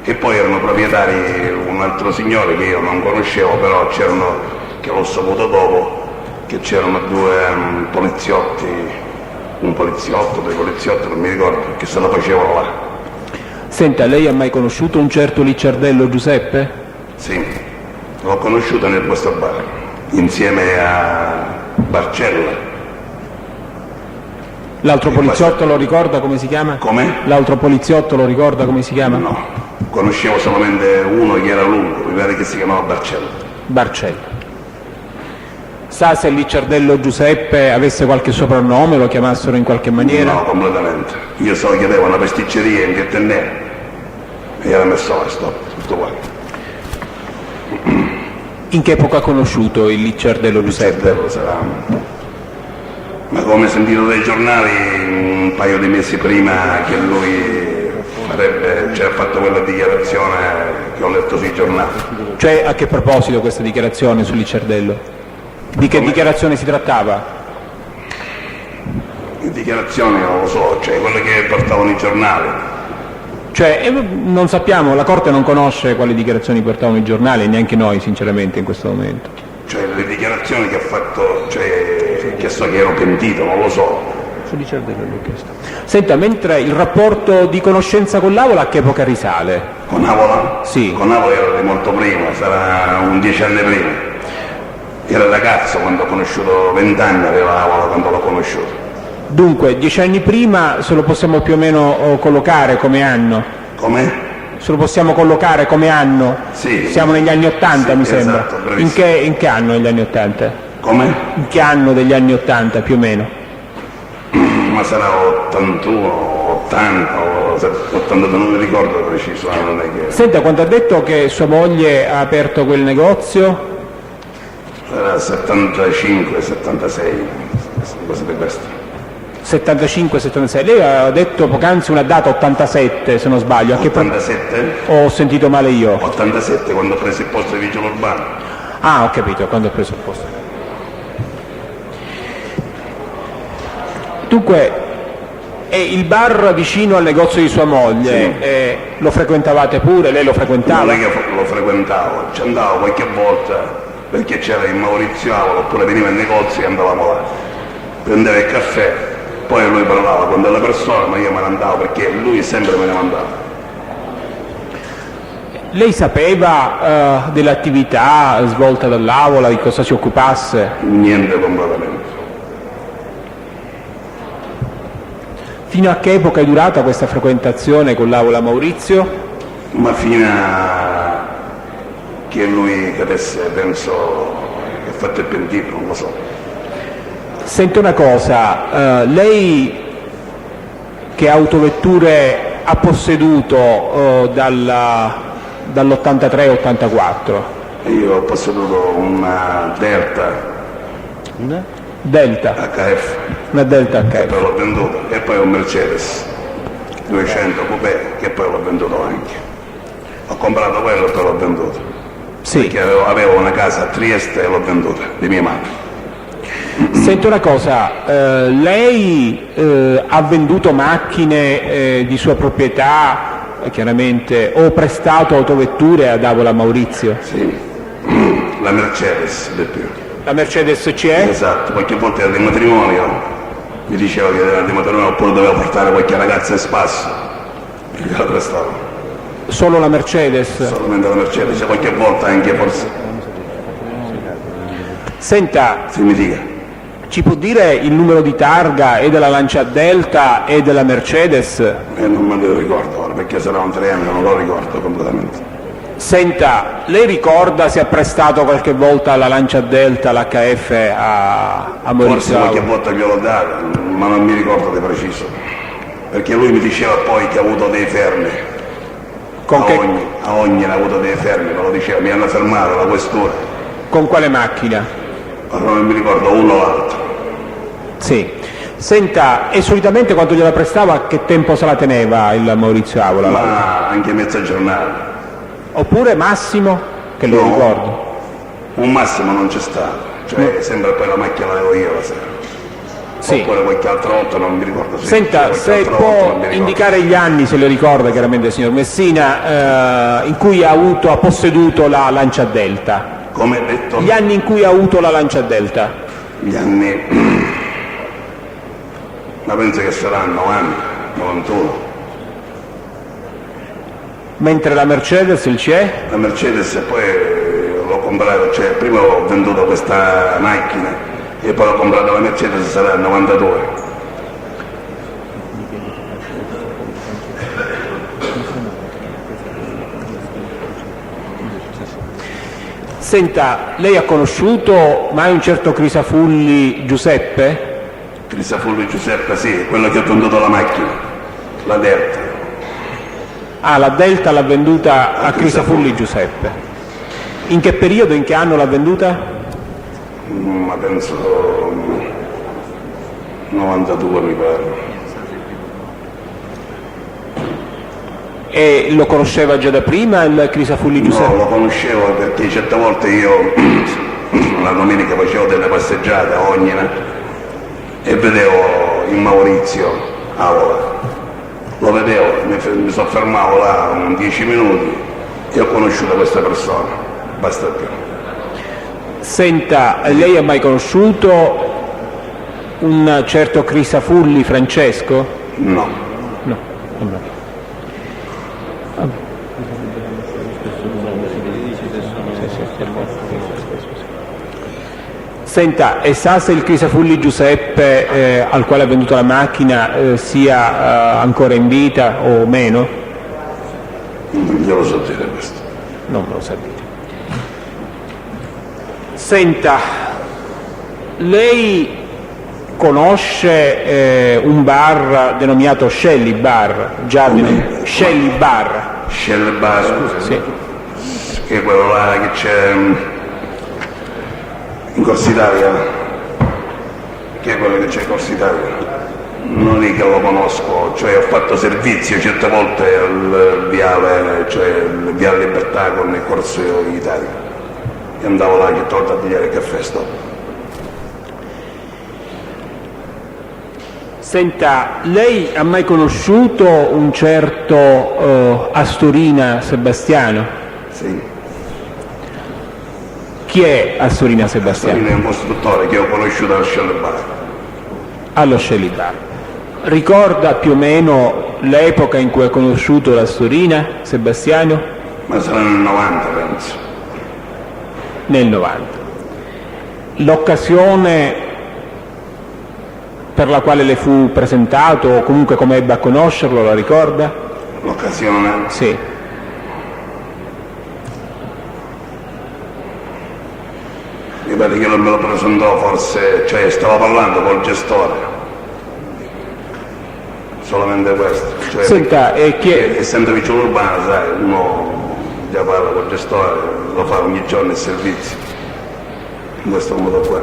e poi erano proprietari un altro signore che io non conoscevo, però c'erano, che l'ho saputo dopo, che c'erano due poliziotti, un poliziotto, due poliziotti, non mi ricordo, che se la facevano là. Senta, lei ha mai conosciuto un certo Licciardello Giuseppe? Sì, l'ho conosciuto nel questo bar, insieme a Barcella. L'altro poliziotto lo ricorda come si chiama? Come? L'altro poliziotto lo ricorda come si chiama? No, conoscevo solamente uno che era lungo, mi pare che si chiamava Barcella. Barcella. Sa se Licciardello Giuseppe avesse qualche soprannome, lo chiamassero in qualche maniera? No, completamente. Io solo chiedevo una pasticceria in Via Tennera e era messo là, stop, tutto qua. In che epoca ha conosciuto il Licciardello Giuseppe? Sarà. Ma come sentito dai giornali un paio di mesi prima che lui ha fatto quella dichiarazione che ho letto sui giornali. Cioè, a che proposito questa dichiarazione su Licciardello? Di che dichiarazione si trattava? Dichiarazioni non lo so, cioè quelle che portavano i giornali. Cioè, non sappiamo, la Corte non conosce quali dichiarazioni portavano i giornali, neanche noi sinceramente in questo momento. Cioè le dichiarazioni che ha fatto, cioè che so che ero pentito, non lo so. Su Licciardello l'ho chiesto. Senta, mentre il rapporto di conoscenza con l'Avola a che epoca risale? Con Avola? Sì. Con Avola era di molto prima, sarà un 10 anni prima. Era ragazzo quando ho conosciuto, 20 anni aveva Avola quando l'ho conosciuto. Dunque, 10 anni prima se lo possiamo più o meno collocare come anno? Come? Se lo possiamo collocare come anno? Sì. Siamo negli anni 80 sì, mi sembra. Esatto, bravissimo. In che anno negli anni 80? Come? In che anno degli anni 80 più o meno? Ma sarà 81, 80 o 82, non mi ricordo preciso. Non è che... Senta, quando ha detto che sua moglie ha aperto quel negozio? Sarà 75, 76, cose di questo. 75-76, lei ha detto poc'anzi una data 87 se non sbaglio. 87? Ho sentito male io? 87 quando ho preso il posto di vigile urbano. Ah, ho capito, quando ho preso il posto. Dunque, il bar vicino al negozio di sua moglie, Sì. lo frequentavate pure? Lei lo frequentava? Non è che lo frequentavo, ci andavo qualche volta perché c'era il Maurizio Avola, oppure veniva in negozio e andavamo là. Prendeva il caffè, poi lui parlava con delle persone, ma io me ne andavo perché lui sempre me ne mandava. Lei sapeva dell'attività svolta dall'Avola, di cosa si occupasse? Niente completamente. Fino a che epoca è durata questa frequentazione con l'Avola Maurizio? Ma fino a che lui cadesse, penso, che ha fatto il pentito, non lo so. Senta una cosa, lei che autovetture ha posseduto dall'83-84? Io ho posseduto una Delta. Delta? HF. Una Delta Che HF. poi l'ho venduto, e poi un Mercedes 200 coupé che poi l'ho venduto anche. Ho comprato quello e poi l'ho venduto. Sì. Perché avevo una casa a Trieste e l'ho venduta, di mia madre. Sento una cosa, lei ha venduto macchine di sua proprietà, chiaramente, o prestato autovetture ad Avola Maurizio? Sì, la Mercedes del più. La Mercedes c'è? Esatto, qualche volta era di matrimonio, mi diceva che era di matrimonio oppure doveva portare qualche ragazza in spasso, che la prestavo. Solo la Mercedes? Solamente la Mercedes, qualche volta anche forse. Senta, Sì, mi dica. ci può dire il numero di targa e della Lancia Delta e della Mercedes? Non me lo ricordo ora, perché saranno 3 anni, non lo ricordo completamente. Senta, lei ricorda se ha prestato qualche volta la Lancia Delta, l'HF a Forse Maurizio qualche Avola? volta glielo dato, ma non mi ricordo di preciso. Perché lui mi diceva poi che ha avuto dei fermi. Con, A ogni ha avuto dei fermi, me lo diceva, mi hanno fermato la questura. con quale macchina? Ma non mi ricordo uno o l'altro. Sì. Senta, e solitamente quando gliela prestava che tempo se la teneva il Maurizio Avola? Ma anche mezza giornata. Oppure massimo, che lo No. ricordo? Un massimo non c'è stato, cioè sempre poi la macchina l'avevo io la sera. Sì. Oppure qualche altra volta non mi ricordo. Sì, Senta, qualche se altra volta non può mi ricordo. indicare gli anni, se le ricorda chiaramente signor Messina, in cui ha posseduto la Lancia Delta. Come detto, Gli anni in cui ha avuto la Lancia Delta? gli anni, ma penso che saranno 90, 91. Mentre la Mercedes, il CE? La Mercedes poi l'ho comprato, cioè prima ho venduto questa macchina e poi ho comprato la Mercedes, sarà il 92. Senta, lei ha conosciuto mai un certo Crisafulli Giuseppe? Crisafulli Giuseppe, sì, quello che ha venduto la macchina, la Delta. Ah, la Delta l'ha venduta a Crisafulli Giuseppe. In che periodo, in che anno l'ha venduta? Ma penso 92 mi pare. E lo conosceva già da prima il Crisafulli Giuseppe? No, lo conoscevo perché certe volte io la domenica facevo delle passeggiate a Ognina e vedevo il Maurizio Avola. Lo vedevo, mi soffermavo là 10 minuti e ho conosciuto questa persona, basta più. Senta, lei ha mai conosciuto un certo Crisafulli Francesco? No. No. Vabbè. Senta, e sa se il Crisafulli Giuseppe al quale ha venduto la macchina sia ancora in vita o meno? Non glielo so dire questo. Non me lo sa dire. Senta, lei conosce un bar denominato Shelly Bar? Shelly Bar. Shell Bar, scusa. Sì. Che è quello là che c'è in Corsa Italia, che è quello che c'è in Corsa Italia. Non è che lo conosco, cioè ho fatto servizio certe volte al viale, cioè il viale Libertà con il Corso Italia. E andavo là che torno a tagliare il caffè stop. Senta, lei ha mai conosciuto un certo Astorina Sebastiano? Sì. Chi è Astorina Sebastiano? Astorina è un costruttore che ho conosciuto allo Shell Bar. Allo Shelly Bar. Ricorda più o meno l'epoca in cui ha conosciuto l'Astorina Sebastiano? Ma sarà nel 90 penso. Nel 90. L'occasione per la quale le fu presentato o comunque come ebbe a conoscerlo, la ricorda? L'occasione? Sì. Mi pare che non me lo presentò forse, cioè stavo parlando col gestore. Solamente questo. Cioè, Senta, e chi è? essendo vicino urbano, sai, uno già parla col gestore, lo fa ogni giorno il servizio. In questo modo qua.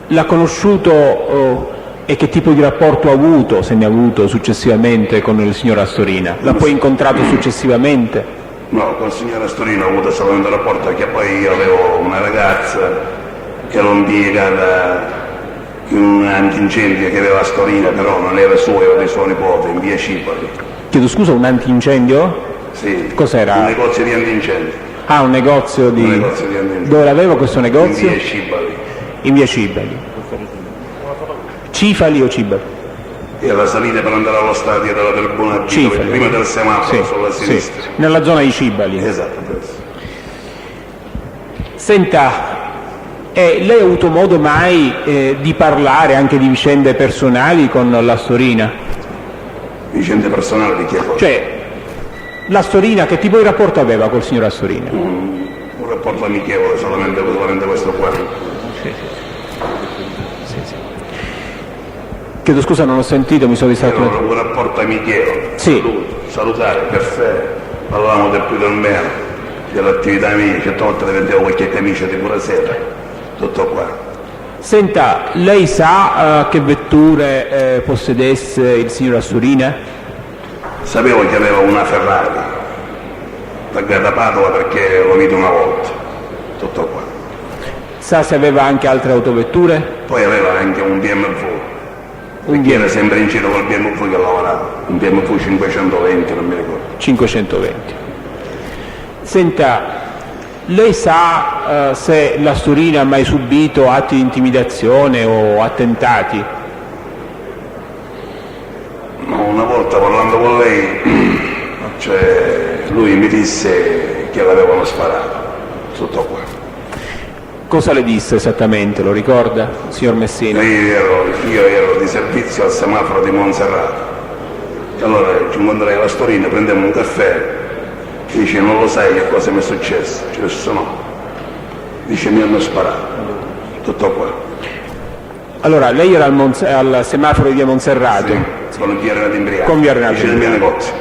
L'ha conosciuto e che tipo di rapporto ha avuto, se ne ha avuto successivamente con il signor Astorina? L'ha poi incontrato successivamente? No, con il signor Astorino ho avuto solamente un rapporto perché poi io avevo una ragazza che l'ho impiegata in un antincendio che aveva a Storina, però non era suo, era di suo nipote, in via Cipoli. Chiedo scusa, un antincendio? Sì, Cos'era? un negozio di antincendio. Ah, un negozio di... Un negozio di antincendio. Dove l'aveva questo negozio? In via Cipoli. In via Cibali. Cifali o Cibali? E alla salita per andare allo stadio della tribuna B, Cifali. prima del semaforo Sì, sulla sì, sinistra. nella zona di Cibali. Esatto, questo. Senta, lei ha avuto modo mai di parlare anche di vicende personali con l'Astorina? Vicende personali di chi cosa? Cioè, l'Astorina che tipo di rapporto aveva col signor Astorina? Un rapporto amichevole, solamente questo qua. Chiedo scusa, non ho sentito, mi sono distratto. Era un rapporto amichevole. Sì. Salutare, caffè, parlavamo del più del meno, dell'attività mia, certe volte le vendevo qualche camicia di pura sera, tutto qua. Senta, lei sa che vetture possedesse il signor Astorina? Sapevo che aveva una Ferrari, taggata a Padova perché l'ho vista una volta, tutto qua. Sa se aveva anche altre autovetture? Poi aveva anche un BMW, perché era sempre in giro col BMW che lavorava, un BMW 520, non mi ricordo. 520. Senta, lei sa se l'Astorina ha mai subito atti di intimidazione o attentati? No, una volta parlando con lei, lui mi disse che l'avevano sparato, tutto qua. Cosa le disse esattamente, lo ricorda, signor Messina? Io ero di servizio al semaforo di Monserrato, e allora ci incontrai alla Storina, prendemmo un caffè, dice non lo sai che cosa mi è successo? Dice no, dice mi hanno sparato, tutto qua. Allora, lei era al semaforo di via Monserrato? Sì, con via Renato Imbriaco, con via Renato vicino al mio negozio.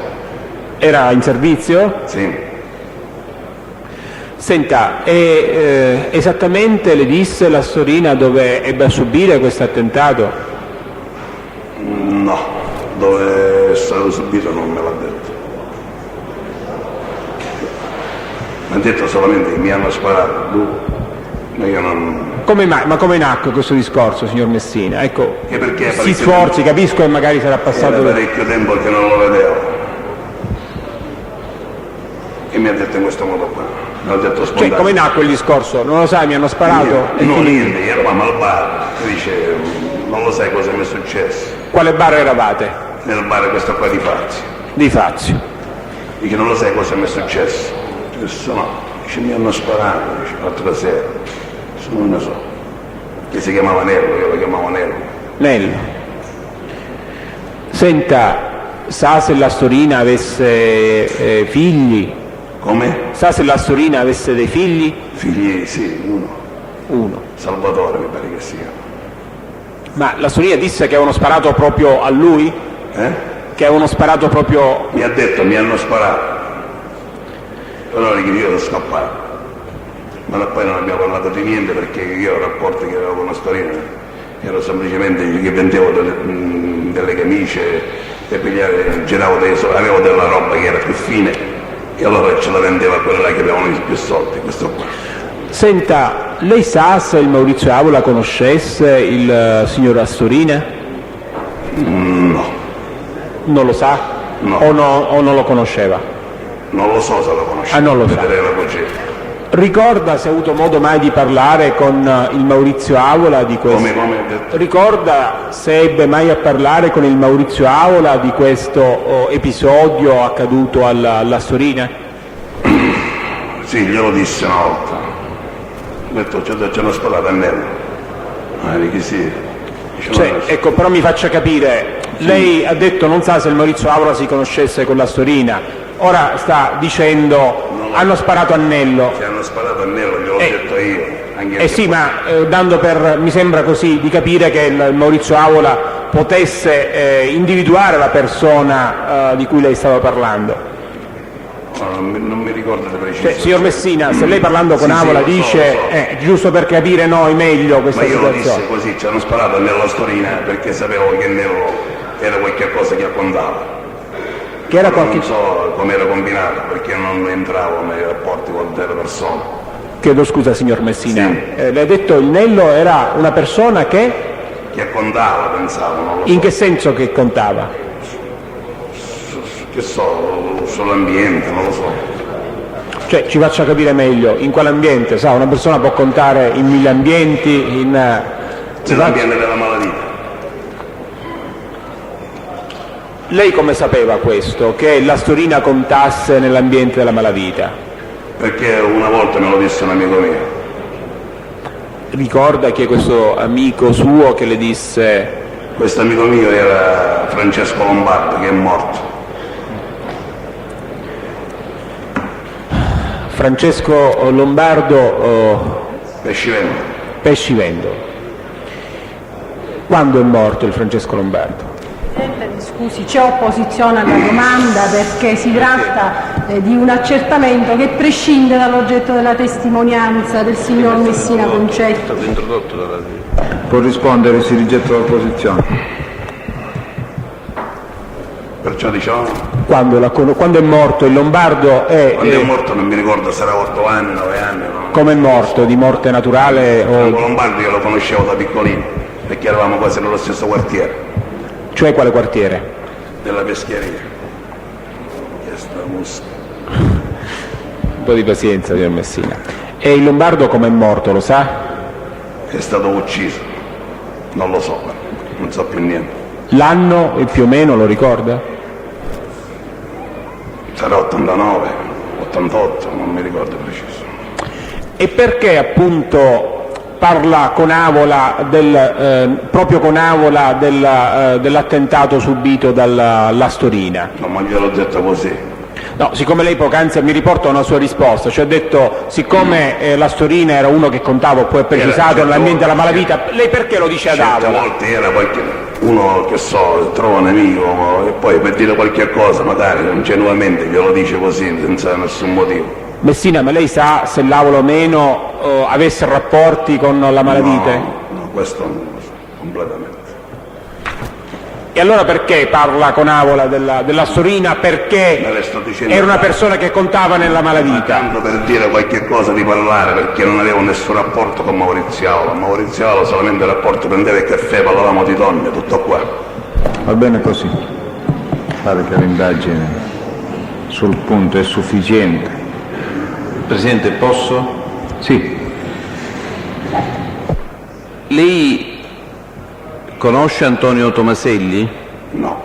Era in servizio? Sì. Senta, esattamente le disse l'Astorina dove ebbe a subire questo attentato? No, dove è stato subito non me l'ha detto. Mi ha detto solamente che mi hanno sparato, ma io non... Ma come nacque questo discorso, signor Messina? Ecco, Che perché si sforzi, capisco che magari sarà passato... Era parecchio tempo che non lo vedevo. E mi ha detto in questo modo qua. Mi ha detto spontaneo. Cioè, come nacque il discorso? Non lo sai, mi hanno sparato? No, niente, eravamo al bar. E dice, non lo sai cosa mi è successo. Quale bar eravate? Nel bar questo qua di Fazio. Di Fazio. Dice, non lo sai cosa mi è successo. Dice, no. Dice, mi hanno sparato, dice, l'altra sera. Non ne so. Che si chiamava Nello, io lo chiamavo Nello. Nello. Senta, sa se l'Astorina avesse figli? Come? Sa se l'Astorina avesse dei figli? Figli, sì, uno. Salvatore mi pare che sia. Ma l'Astorina disse che avevano sparato proprio a lui? Che avevano sparato proprio... Mi ha detto, mi hanno sparato. Allora io sono scappato. Ma poi non abbiamo parlato di niente perché io ho rapporti che avevo con l'Astorina. Ero semplicemente che vendevo delle camicie e giravo avevo della roba che era più fine e allora ce la vendevo a quella là che avevano più soldi, questo qua. Senta, lei sa se il Maurizio Avola conoscesse il signor Astorina? No. Non lo sa? No. O non lo conosceva? Non lo so se lo conosceva. Non lo sa. Vedrei la voce. Ricorda se ha avuto modo mai di parlare con il Maurizio Avola di questo? Come detto? Ricorda se ebbe mai a parlare con il Maurizio Avola di questo episodio accaduto all'Astorina? Sì, glielo disse una volta. Ho detto, c'è una spada a Nello. Che sì. Ecco, però mi faccia capire, sì. Lei ha detto non sa se il Maurizio Avola si conoscesse con l'Astorina, ora sta dicendo hanno sparato a Nello. Se hanno sparato a Nello gliel'ho detto io. Anche sì, ma mi sembra così di capire che il Maurizio Avola potesse individuare la persona di cui lei stava parlando. Non mi ricordo di preciso. Signor Messina, se lei parlando con Avola dice, so. Giusto per capire noi meglio questa situazione. Ma io lo disse così, ci hanno sparato a Nello Astorina perché sapevo che Nello era qualche cosa che raccontava. Che era non so come era combinato perché non entravo nei rapporti con delle persone. Chiedo scusa signor Messina, Sì. lei ha detto il Nello era una persona che... Che contava, pensavo, non lo so. In che senso che contava? Che so, sull'ambiente, non lo so. Cioè, ci faccia capire meglio, in quale ambiente, sa, una persona può contare in 1000 ambienti, Nell'ambiente della malavita. Lei come sapeva questo, che l'Astorina contasse nell'ambiente della malavita? Perché una volta me lo disse un amico mio. Ricorda chi è questo amico suo che le disse? Questo amico mio era Francesco Lombardo, che è morto. Francesco Lombardo Pescivendo. Quando è morto il Francesco Lombardo? Presidente, scusi, c'è opposizione alla domanda perché si tratta di un accertamento che prescinde dall'oggetto della testimonianza del signor Messina Concetto. Può rispondere, si rigetta l'opposizione. Perciò diciamo, Quando è morto il Lombardo quando è morto non mi ricordo se era 8 anni, 9 anni. No? come è morto? Di morte naturale Franco o... Lombardo io lo conoscevo da piccolino, perché eravamo quasi nello stesso quartiere, Cioè quale quartiere? della pescheria. Che sta musca. Un po' di pazienza signor Messina. E il Lombardo come è morto, lo sa? È stato ucciso. Non lo so, non so più niente. L'anno e più o meno lo ricorda? Sarà 89, 88, non mi ricordo preciso. E perché appunto parla con Avola proprio con Avola dell'attentato subito dall'Astorina? No, ma gliel'ho detto così. No, siccome lei poc'anzi mi riporta una sua risposta, cioè ha detto siccome l'Astorina era uno che contava, poi è precisato nell'ambiente della malavita, lei perché lo dice ad Certe Avola? volte era uno che so, trova un amico e poi per dire qualche cosa magari ingenuamente glielo dice così senza nessun motivo. Messina, ma lei sa se l'Avola o meno avesse rapporti con la malavite? No, questo non lo so, completamente. E allora perché parla con Avola dell'Astorina? Perché Me le sto dicendo era una persona che contava nella malavita? tanto per dire qualche cosa di parlare, perché non avevo nessun rapporto con Maurizio Avola. Maurizio Avola solamente il rapporto, prendeva il caffè, parlavamo di donne, tutto qua. Va bene così. Pare che l'indagine sul punto è sufficiente. Presidente, posso? Sì. Lei conosce Antonio Tomaselli? No.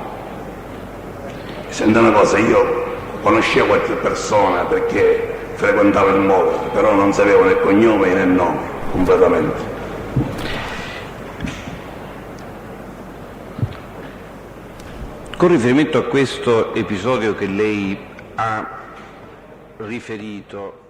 Senta una cosa, io conoscevo qualche persona perché frequentavo il modo, però non sapevo né cognome né nome, completamente. Con riferimento a questo episodio che lei ha riferito,